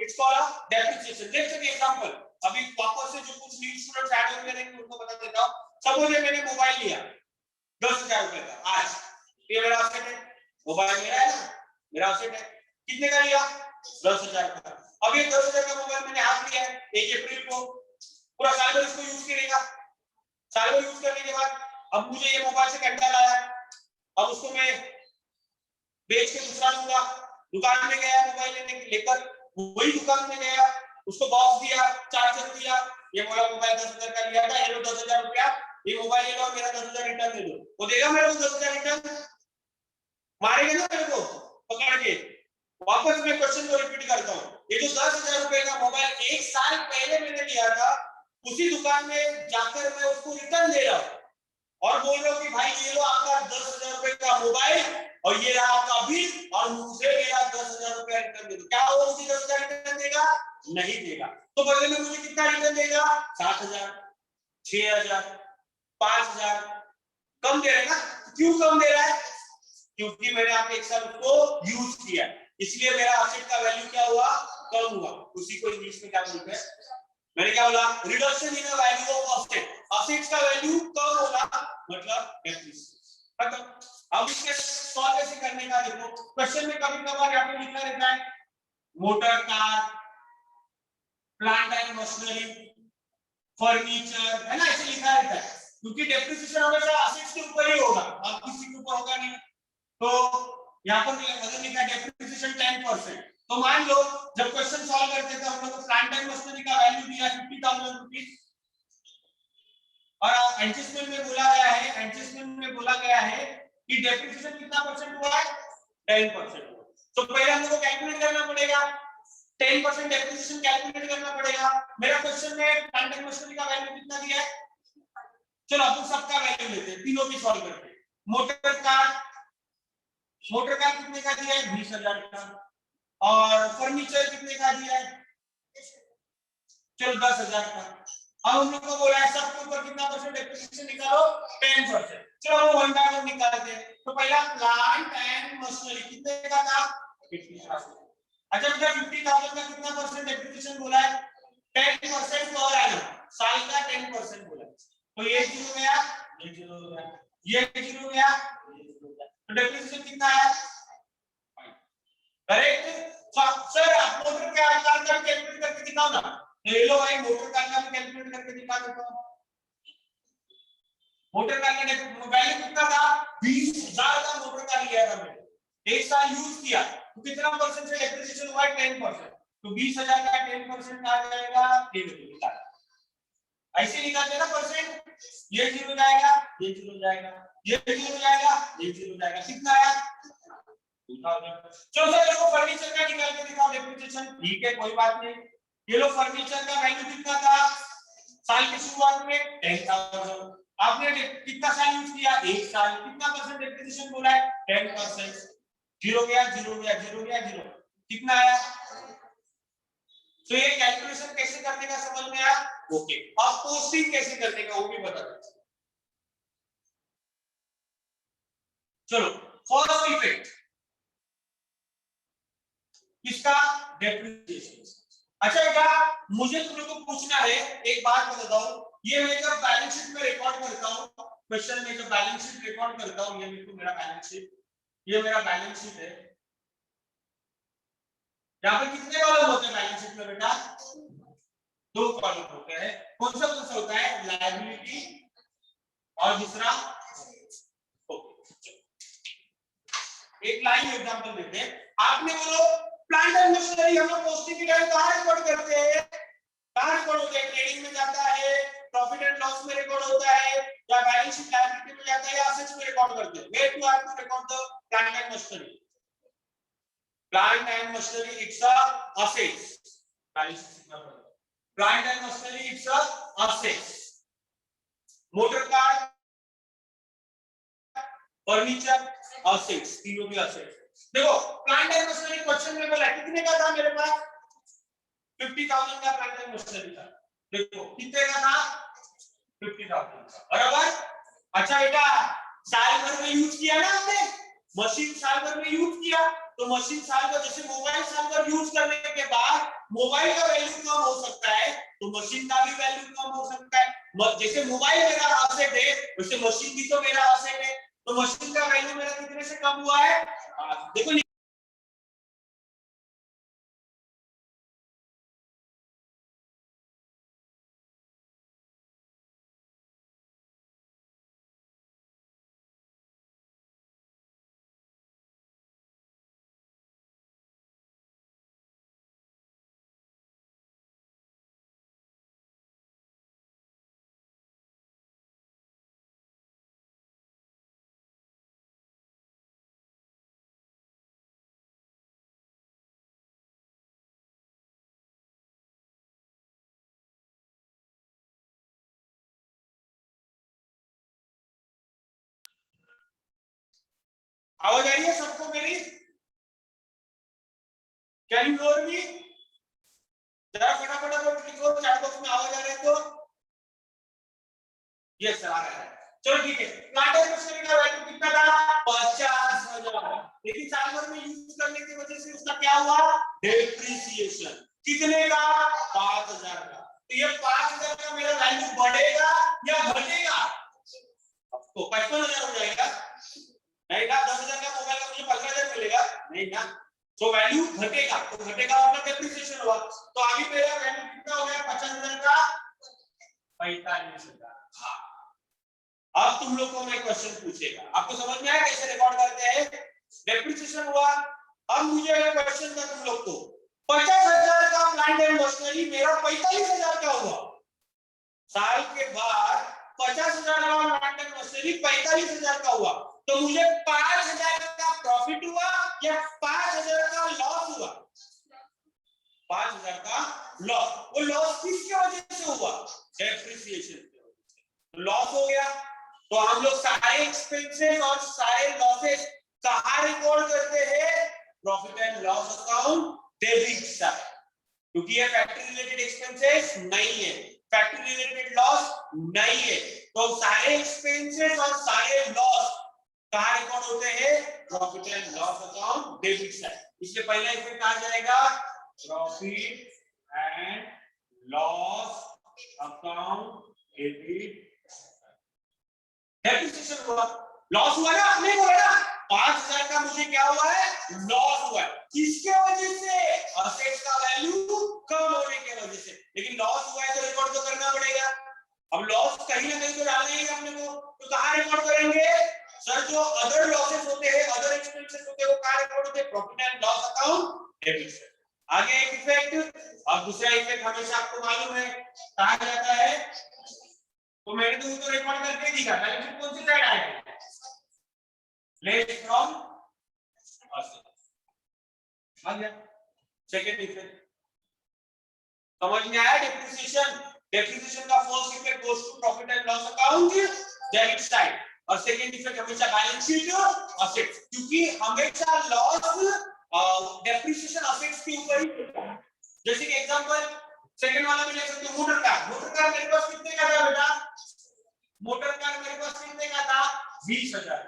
it's called a depreciation. Let's take example, अभी वापस से जो कुछ न्यू स्टूडेंट्स ऐड होंगे रहेंगे उनको बता देता हूं। सपोज मैंने मोबाइल लिया 10,000 रुपए का, आज ये मेरा असेट है, मोबाइल मेरा है ना, मेरा असेट है, कितने का लिया, 10,000 का। अब ये 10,000 का मोबाइल मैंने आज लिया है 1 अप्रैल को, पूरा साल भर इसको यूज करेगा, साल भर यूज करने के बाद अब मुझे ये मोबाइल से कंटाल आया, अब उसको मैं बेच के दूसरा लूंगा। दुकान में गया मोबाइल लेकर, वही दुकान में गया, उसको बॉक्स दिया, चार्जर दिया, ये बोला मोबाइल 10,000 का लिया था, ये लो 10,000 रुपया, ये मोबाइल ले लो, मेरा 10,000 रिटर्न दे दो। वो देगा मेरे को 10,000 रिटर्न, मारेगा ना मेरे को पकड़ के, वापस मैं क्वेश्चन को रिपीट करता हूँ, ये जो 10,000 रुपए का मोबाइल 1 साल पहले मैंने लिया था, उसी दुकान में जाकर मैं उसको रिटर्न दे रहा हूँ और बोल रहा हूँ कि भाई ये लो आपका 10,000 रुपए का मोबाइल और ये रहा आपका बिल और मुझे मेरा 10,000 रुपया रिटर्न दे दो। क्या वो मुझे 10,000 रिटर्न देगा? नहीं देगा। तो बदले में मुझे कितना रिटर्न देगा? 7,000, 6,000, 5,000। कम दे रहा है ना? क्यों कम दे रहा है? क्योंकि मैंने आपके एक साल उसको यूज किया, इसलिए मेरा असेट का वैल्यू क्या हुआ? कम हुआ। उसी को इंग्लिश में क्या बोलते हैं? मैंने क्या बोला? Reduction in the value of asset. Assets का वैल्यू कम होना मतलब डेप्रिसिएशन। खत्म। अब इसके सॉल्व कैसे करने का देखो, क्वेश्चन में कभी कभार यहाँ पे लिखा रहता है motor car, plant and machinery, furniture, है ना, ऐसे लिखा रहता है, क्योंकि डेप्रिसिएशन हमेशा असेट्स के ऊपर ही होगा, अब किसी के ऊपर होगा नहीं। तो यहाँ पर अगर लिखा है डेप्रिसिएशन 10%, तो मान लो जब क्वेश्चन सॉल्व करते थे हम लोग, तो प्लांट एंड मशीनरी का वैल्यू दिया 50,000 रुपीस और एडजस्टमेंट में बोला गया है कि डेप्रिसिएशन कितना परसेंट हुआ है? 10% हुआ। तो पहले हम लोग को कैलकुलेट करना पड़ेगा, 10% डेप्रिसिएशन कैलकुलेट करना पड़ेगा। मेरा क्वेश्चन में प्लांट एंड मशीनरी का वैल्यू कितना दिया है? चलो अपन सबका वैल्यू लेते हैं, तीनों की सॉल्व करते हैं। मोटर कार कितने का दिया है? 20,000 का। और फर्नीचर कितने का दिया है? चलो 10,000 का। अब हम लोग को बोला है सबके ऊपर कितना परसेंट डेप्रिसिएशन निकालो? 10%। चलो वो वन बाय वन निकालते हैं। तो पहला प्लांट एंड मशीनरी कितने का था? 50,000। अच्छा बेटा 50,000 का कितना परसेंट डेप्रिसिएशन बोला है? 10% पर एनम, साल का 10% बोला है। तो ये जीरो गया, ये जीरो गया, ये जीरो गया, ये जीरो गया। तो डेप्रिसिएशन कितना है? करेक्ट। सर आप मोटर के आकार का कैलकुलेट करके दिखाओ ना। ले लो भाई, मोटर कार का भी कैलकुलेट करके दिखा देता हूं। मोटर कार का वैल्यू कितना था? 20,000 का मोटर कार लिया था मैंने, एक साल यूज किया, तो कितना परसेंट से डेप्रिसिएशन हुआ? 10%। तो 20,000 का 10% आ जाएगा, ये देखो निकाल, ऐसे निकालते ना परसेंट, ये जीरो जाएगा, ये जीरो जाएगा, ये जीरो जाएगा, ये जीरो जाएगा, कितना आया? 2000। चलो सर देखो फर्नीचर का निकाल के दिखाओ डेप्रिसिएशन। ठीक है, कोई बात नहीं। ये लो फर्नीचर का वैल्यू कितना था साल की शुरुआत में? 10,000। आपने कितना साल यूज किया? एक साल। कितना परसेंट डेप्रिसिएशन बोला है? 10%। जीरो गया, जीरो गया, जीरो गया, जीरो, कितना आया? तो ये कैलकुलेशन कैसे करने का समझ में आया? ओके। अब पोस्टिंग कैसे करने का वो भी बता दें। चलो फर्स्ट इफेक्ट किसका? डेप्रिसिएशन। अच्छा बेटा मुझे तुम लोग को पूछना है, एक बात बता दूं, ये मैं जब बैलेंस शीट में रिकॉर्ड करता हूं, क्वेश्चन में जब बैलेंस शीट रिकॉर्ड करता हूं, ये देखो मेरा बैलेंस शीट, ये मेरा बैलेंस शीट है। यहाँ पे कितने कॉलम होते हैं बैलेंस शीट में बेटा? 2 कॉलम होते हैं। कौन सा होता है? लायबिलिटी और दूसरा, एक लाइन एग्जांपल देते हैं। आपने बोलो प्लांट एंड मशीनरी हम लोग पोस्टिंग की टाइम कहां रिकॉर्ड करते हैं? कहां रिकॉर्ड होता है? ट्रेडिंग में जाता है, प्रॉफिट एंड लॉस में रिकॉर्ड होता है, या बैलेंस शीट लायबिलिटी में जाता है, या असेट्स में रिकॉर्ड करते हैं? Where to have to record the plant and machinery? Plant and machinery it's a assets. Balance sheet में plant and machinery it's a assets. Motor car, furniture, assets, तीनों भी असेट्स। देखो प्लांट एंड मशीनरी क्वेश्चन में बोला कितने का था मेरे पास? 50,000 का प्लांट एंड मशीनरी था। देखो कितने का था? 50,000 का, बराबर। अच्छा बेटा साल भर में यूज किया ना आपने, मशीन साल भर में यूज किया, तो मशीन साल भर, जैसे मोबाइल साल भर यूज करने के बाद मोबाइल का वैल्यू कम हो सकता है, तो मशीन का भी वैल्यू कम हो सकता है। जैसे मोबाइल मेरा असेट है, वैसे मशीन भी तो मेरा असेट है, तो मशीन का वैल्यू मेरा कितने से कम हुआ है? देखो आवाज आ रही है सबको मेरी? Can you hear me? जरा फटाफट लिखो चैट बॉक्स में, आवाज आ रही है तो। यस सर, आ रहा है। चलो ठीक है, प्लांट एंड मशीनरी का वैल्यू कितना था? 50,000। लेकिन साल भर में यूज करने की वजह से उसका क्या हुआ? डेप्रिसिएशन। कितने का? 5,000 का। तो ये 5,000 का मेरा वैल्यू बढ़ेगा या घटेगा? तो 55,000 हो जाएगा। नहीं ना, 10,000 का मोबाइल का मुझे 15,000 मिलेगा? नहीं ना। तो वैल्यू घटेगा, तो घटेगा मतलब डेप्रिसिएशन हुआ। तो अभी मेरा वैल्यू कितना हो गया 50,000 का? 45,000। हाँ, अब तुम लोग को मैं क्वेश्चन पूछेगा, आपको समझ में आया कैसे रिकॉर्ड करते हैं? डेप्रिसिएशन हुआ। अब मुझे क्वेश्चन था तुम लोग को, 50,000 का प्लांट एंड मशीनरी मेरा 45,000 का हुआ। साल के बाद 50,000 का प्लांट एंड मशीनरी 45,000 का हुआ, तो मुझे 5,000 का प्रॉफिट हुआ या 5,000 का लॉस हुआ? 5,000 का लॉस। वो लॉस किसकी वजह से हुआ? डेप्रिसिएशन की वजह से। लॉस हो गया। तो हम लोग सारे एक्सपेंसेस और सारे लॉसेस कहां रिकॉर्ड करते हैं? Profit and loss account debit side, क्योंकि ये फैक्ट्री रिलेटेड एक्सपेंसेस नहीं है, फैक्ट्री रिलेटेड लॉस नहीं है। तो सारे एक्सपेंसेस और सारे लॉस कहां रिकॉर्ड होते हैं? Profit and loss account debit side. इसलिए पहला इफेक्ट आ जाएगा profit and loss account debit. Depreciation हुआ, लॉस हुआ ना, आपने बोला ना 5,000 का मुझे क्या हुआ है? लॉस हुआ है। किसके वजह से? असेट्स का वैल्यू कम होने की वजह से। लेकिन लॉस हुआ है तो रिकॉर्ड तो करना पड़ेगा। अब लॉस कहीं ना कहीं तो डालना ही अपने को, तो कहां रिकॉर्ड करेंगे? सर जो अदर लॉसेस होते हैं, अदर एक्सपेंसेस होते हैं, वो कहां रिकॉर्ड होते हैं? Profit and loss account debit side. आगे एक इफेक्ट, अब दूसरा इफेक्ट हमेशा आपको मालूम है कहा जाता है, तो मैंने तो उसको रिकॉर्ड करके दिखा, बैलेंस शीट कौन सी साइड आएगा? लेस फ्रॉम आ गया। सेकंड इफेक्ट समझ में आया? डेप्रिसिएशन, डेप्रिसिएशन का first effect goes to profit and loss account debit side, और सेकंड इफेक्ट हमेशा बैलेंस शीट असेट्स, क्योंकि हमेशा लॉस डेप्रिसिएशन असेट्स के ऊपर ही होता है। जैसे कि एग्जांपल सेकंड वाला भी ले सकते हो, मोटर कार। मोटर कार मेरे पास कितने का था बेटा? मोटर कार मेरे पास कितने का था? 20,000।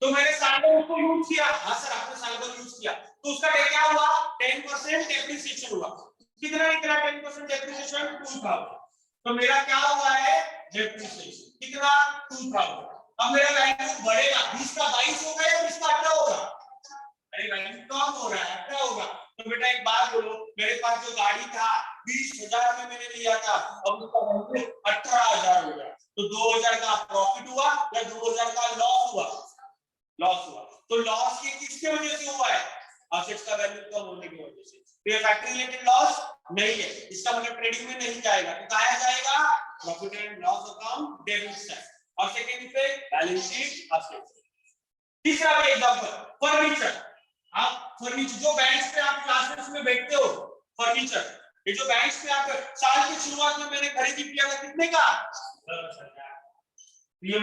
तो मैंने साल भर उसको यूज किया। हाँ सर, आपने साल भर यूज किया, तो उसका क्या हुआ? 10% डेप्रिसिएशन हुआ। कितना निकला 10% डेप्रिसिएशन? 2,000। तो मेरा क्या हुआ है? डेप्रिसिएशन कितना? 2,000। अब मेरा वैल्यू बढ़ेगा, 20 का 22 होगा या 20 का 18 होगा? अरे वैल्यू कम हो रहा है, 18 होगा। तो बेटा एक बात बोलो, मेरे पास जो गाड़ी था 20,000 में मैंने लिया था, अब उसका वैल्यू 18,000 हो गया, तो 2,000 का प्रॉफिट हुआ या 2,000 का लॉस हुआ? लॉस हुआ। तो लॉस ये किसके वजह से हुआ है? असेट्स का वैल्यू कम होने की वजह से। तो ये फैक्ट्री रिलेटेड लॉस नहीं है, इसका मतलब ट्रेडिंग में नहीं जाएगा, तो कहां जाएगा? Profit and loss account debit side. और second effect balance sheet assets. तीसरा भी एग्जांपल, फर्नीचर। आप फर्नीचर जो बैंक्स पे आप क्लासेस में बैठते हो, फर्नीचर ये जो बैंक्स पे आप साल की शुरुआत में मैंने खरीदी किया था कितने का? 10,000। ये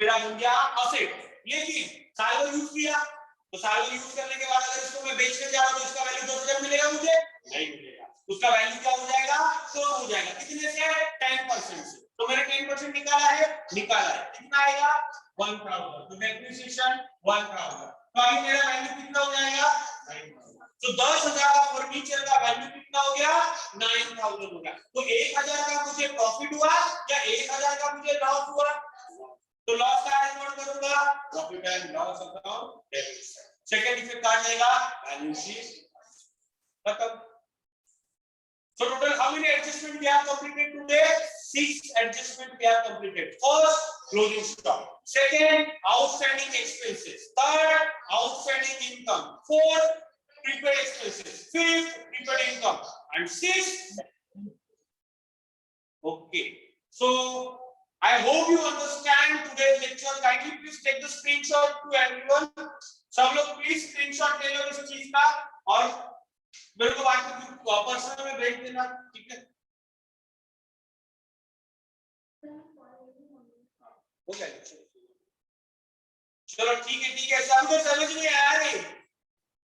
मेरा बन गया असेट। लेकिन साल भर यूज किया, तो साल भर यूज करने के बाद अगर इसको मैं बेचने जा रहा हूं तो इसका वैल्यू 10,000 मिलेगा मुझे? नहीं मिलेगा। उसका वैल्यू क्या हो जाएगा? कम हो जाएगा। कितने से? 10% से। तो मैंने 10% निकाला है, कितना आएगा? 1,000। तो डेप्रिसिएशन 1,000। तो अभी मेरा वैल्यू कितना हो जाएगा? 9,000। तो 10,000 का फर्नीचर का वैल्यू कितना हो गया? 9,000 हो गया। तो 1,000 का मुझे प्रॉफिट हुआ या 1,000 का मुझे लॉस हुआ? तो लॉस का रिकॉर्ड करूंगा profit and loss account debit side. Second effect आ जाएगा बैलेंस शीट खत्म। So total how many adjustment we have completed today? 6 adjustment we have completed. First, closing stock. Second, outstanding expenses. Third, outstanding income. Fourth, prepaid expenses. Fifth, prepaid income. And sixth, okay. So I hope you understand today's lecture. Kindly please take the screenshot to everyone. सब लोग please screenshot ले लो इस चीज का और मेरे को बाद में पर्सनल में भेज देना, ठीक है? हो गया। चलो ठीक है सब तो समझ में आया नहीं।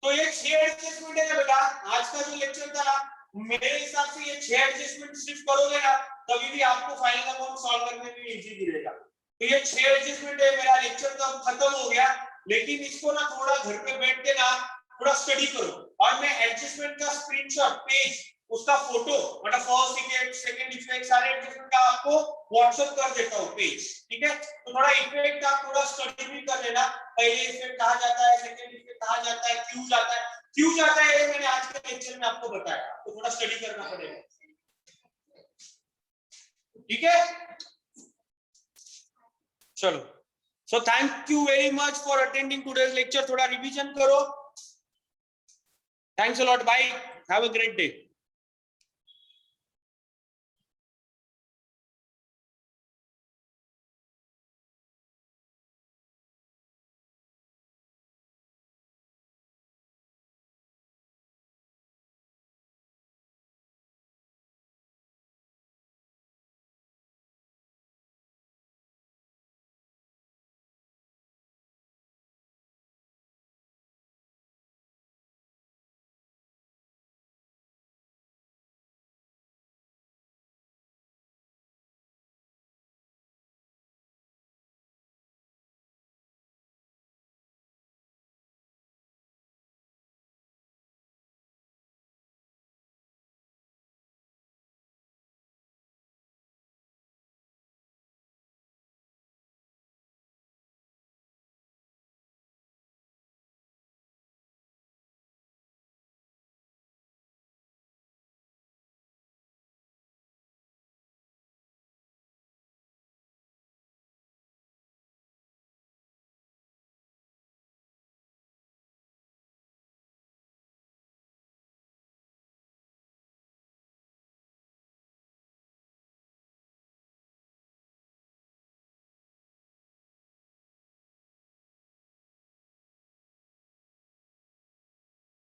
तो ये 6 एडजस्टमेंट है ना बेटा, आज का जो लेक्चर था मेरे हिसाब से ये 6 एडजस्टमेंट सिर्फ करोगे ना तभी भी आपको फाइनल अमाउंट सॉल्व करने में इजी गिरेगा। तो ये 6 एडजस्टमेंट है, मेरा लेक्चर तो अब खत्म हो गया, लेकिन इसको ना थोड़ा घर पे बैठ के ना थोड़ा स्टडी करो, और मैं एडजस्टमेंट का स्क्रीनशॉट पेज उसका फोटो मतलब फर्स्ट इफेक्ट सेकंड इफेक्ट सारे एडजस्टमेंट का आपको व्हाट्सएप कर देता हूँ पेज, ठीक है। तो थोड़ा इफेक्ट आप थोड़ा स्टडी भी कर लेना, पहले इफेक्ट कहा जाता है, सेकंड इफेक्ट कहा जाता है, क्यों जाता है ये मैंने आज के लेक्चर में आपको बताया, तो थोड़ा स्टडी करना पड़ेगा, ठीक है। चलो, so thank you very much for attending today's lecture, थोड़ा रिवीजन करो, thanks a lot, bye, have a great day.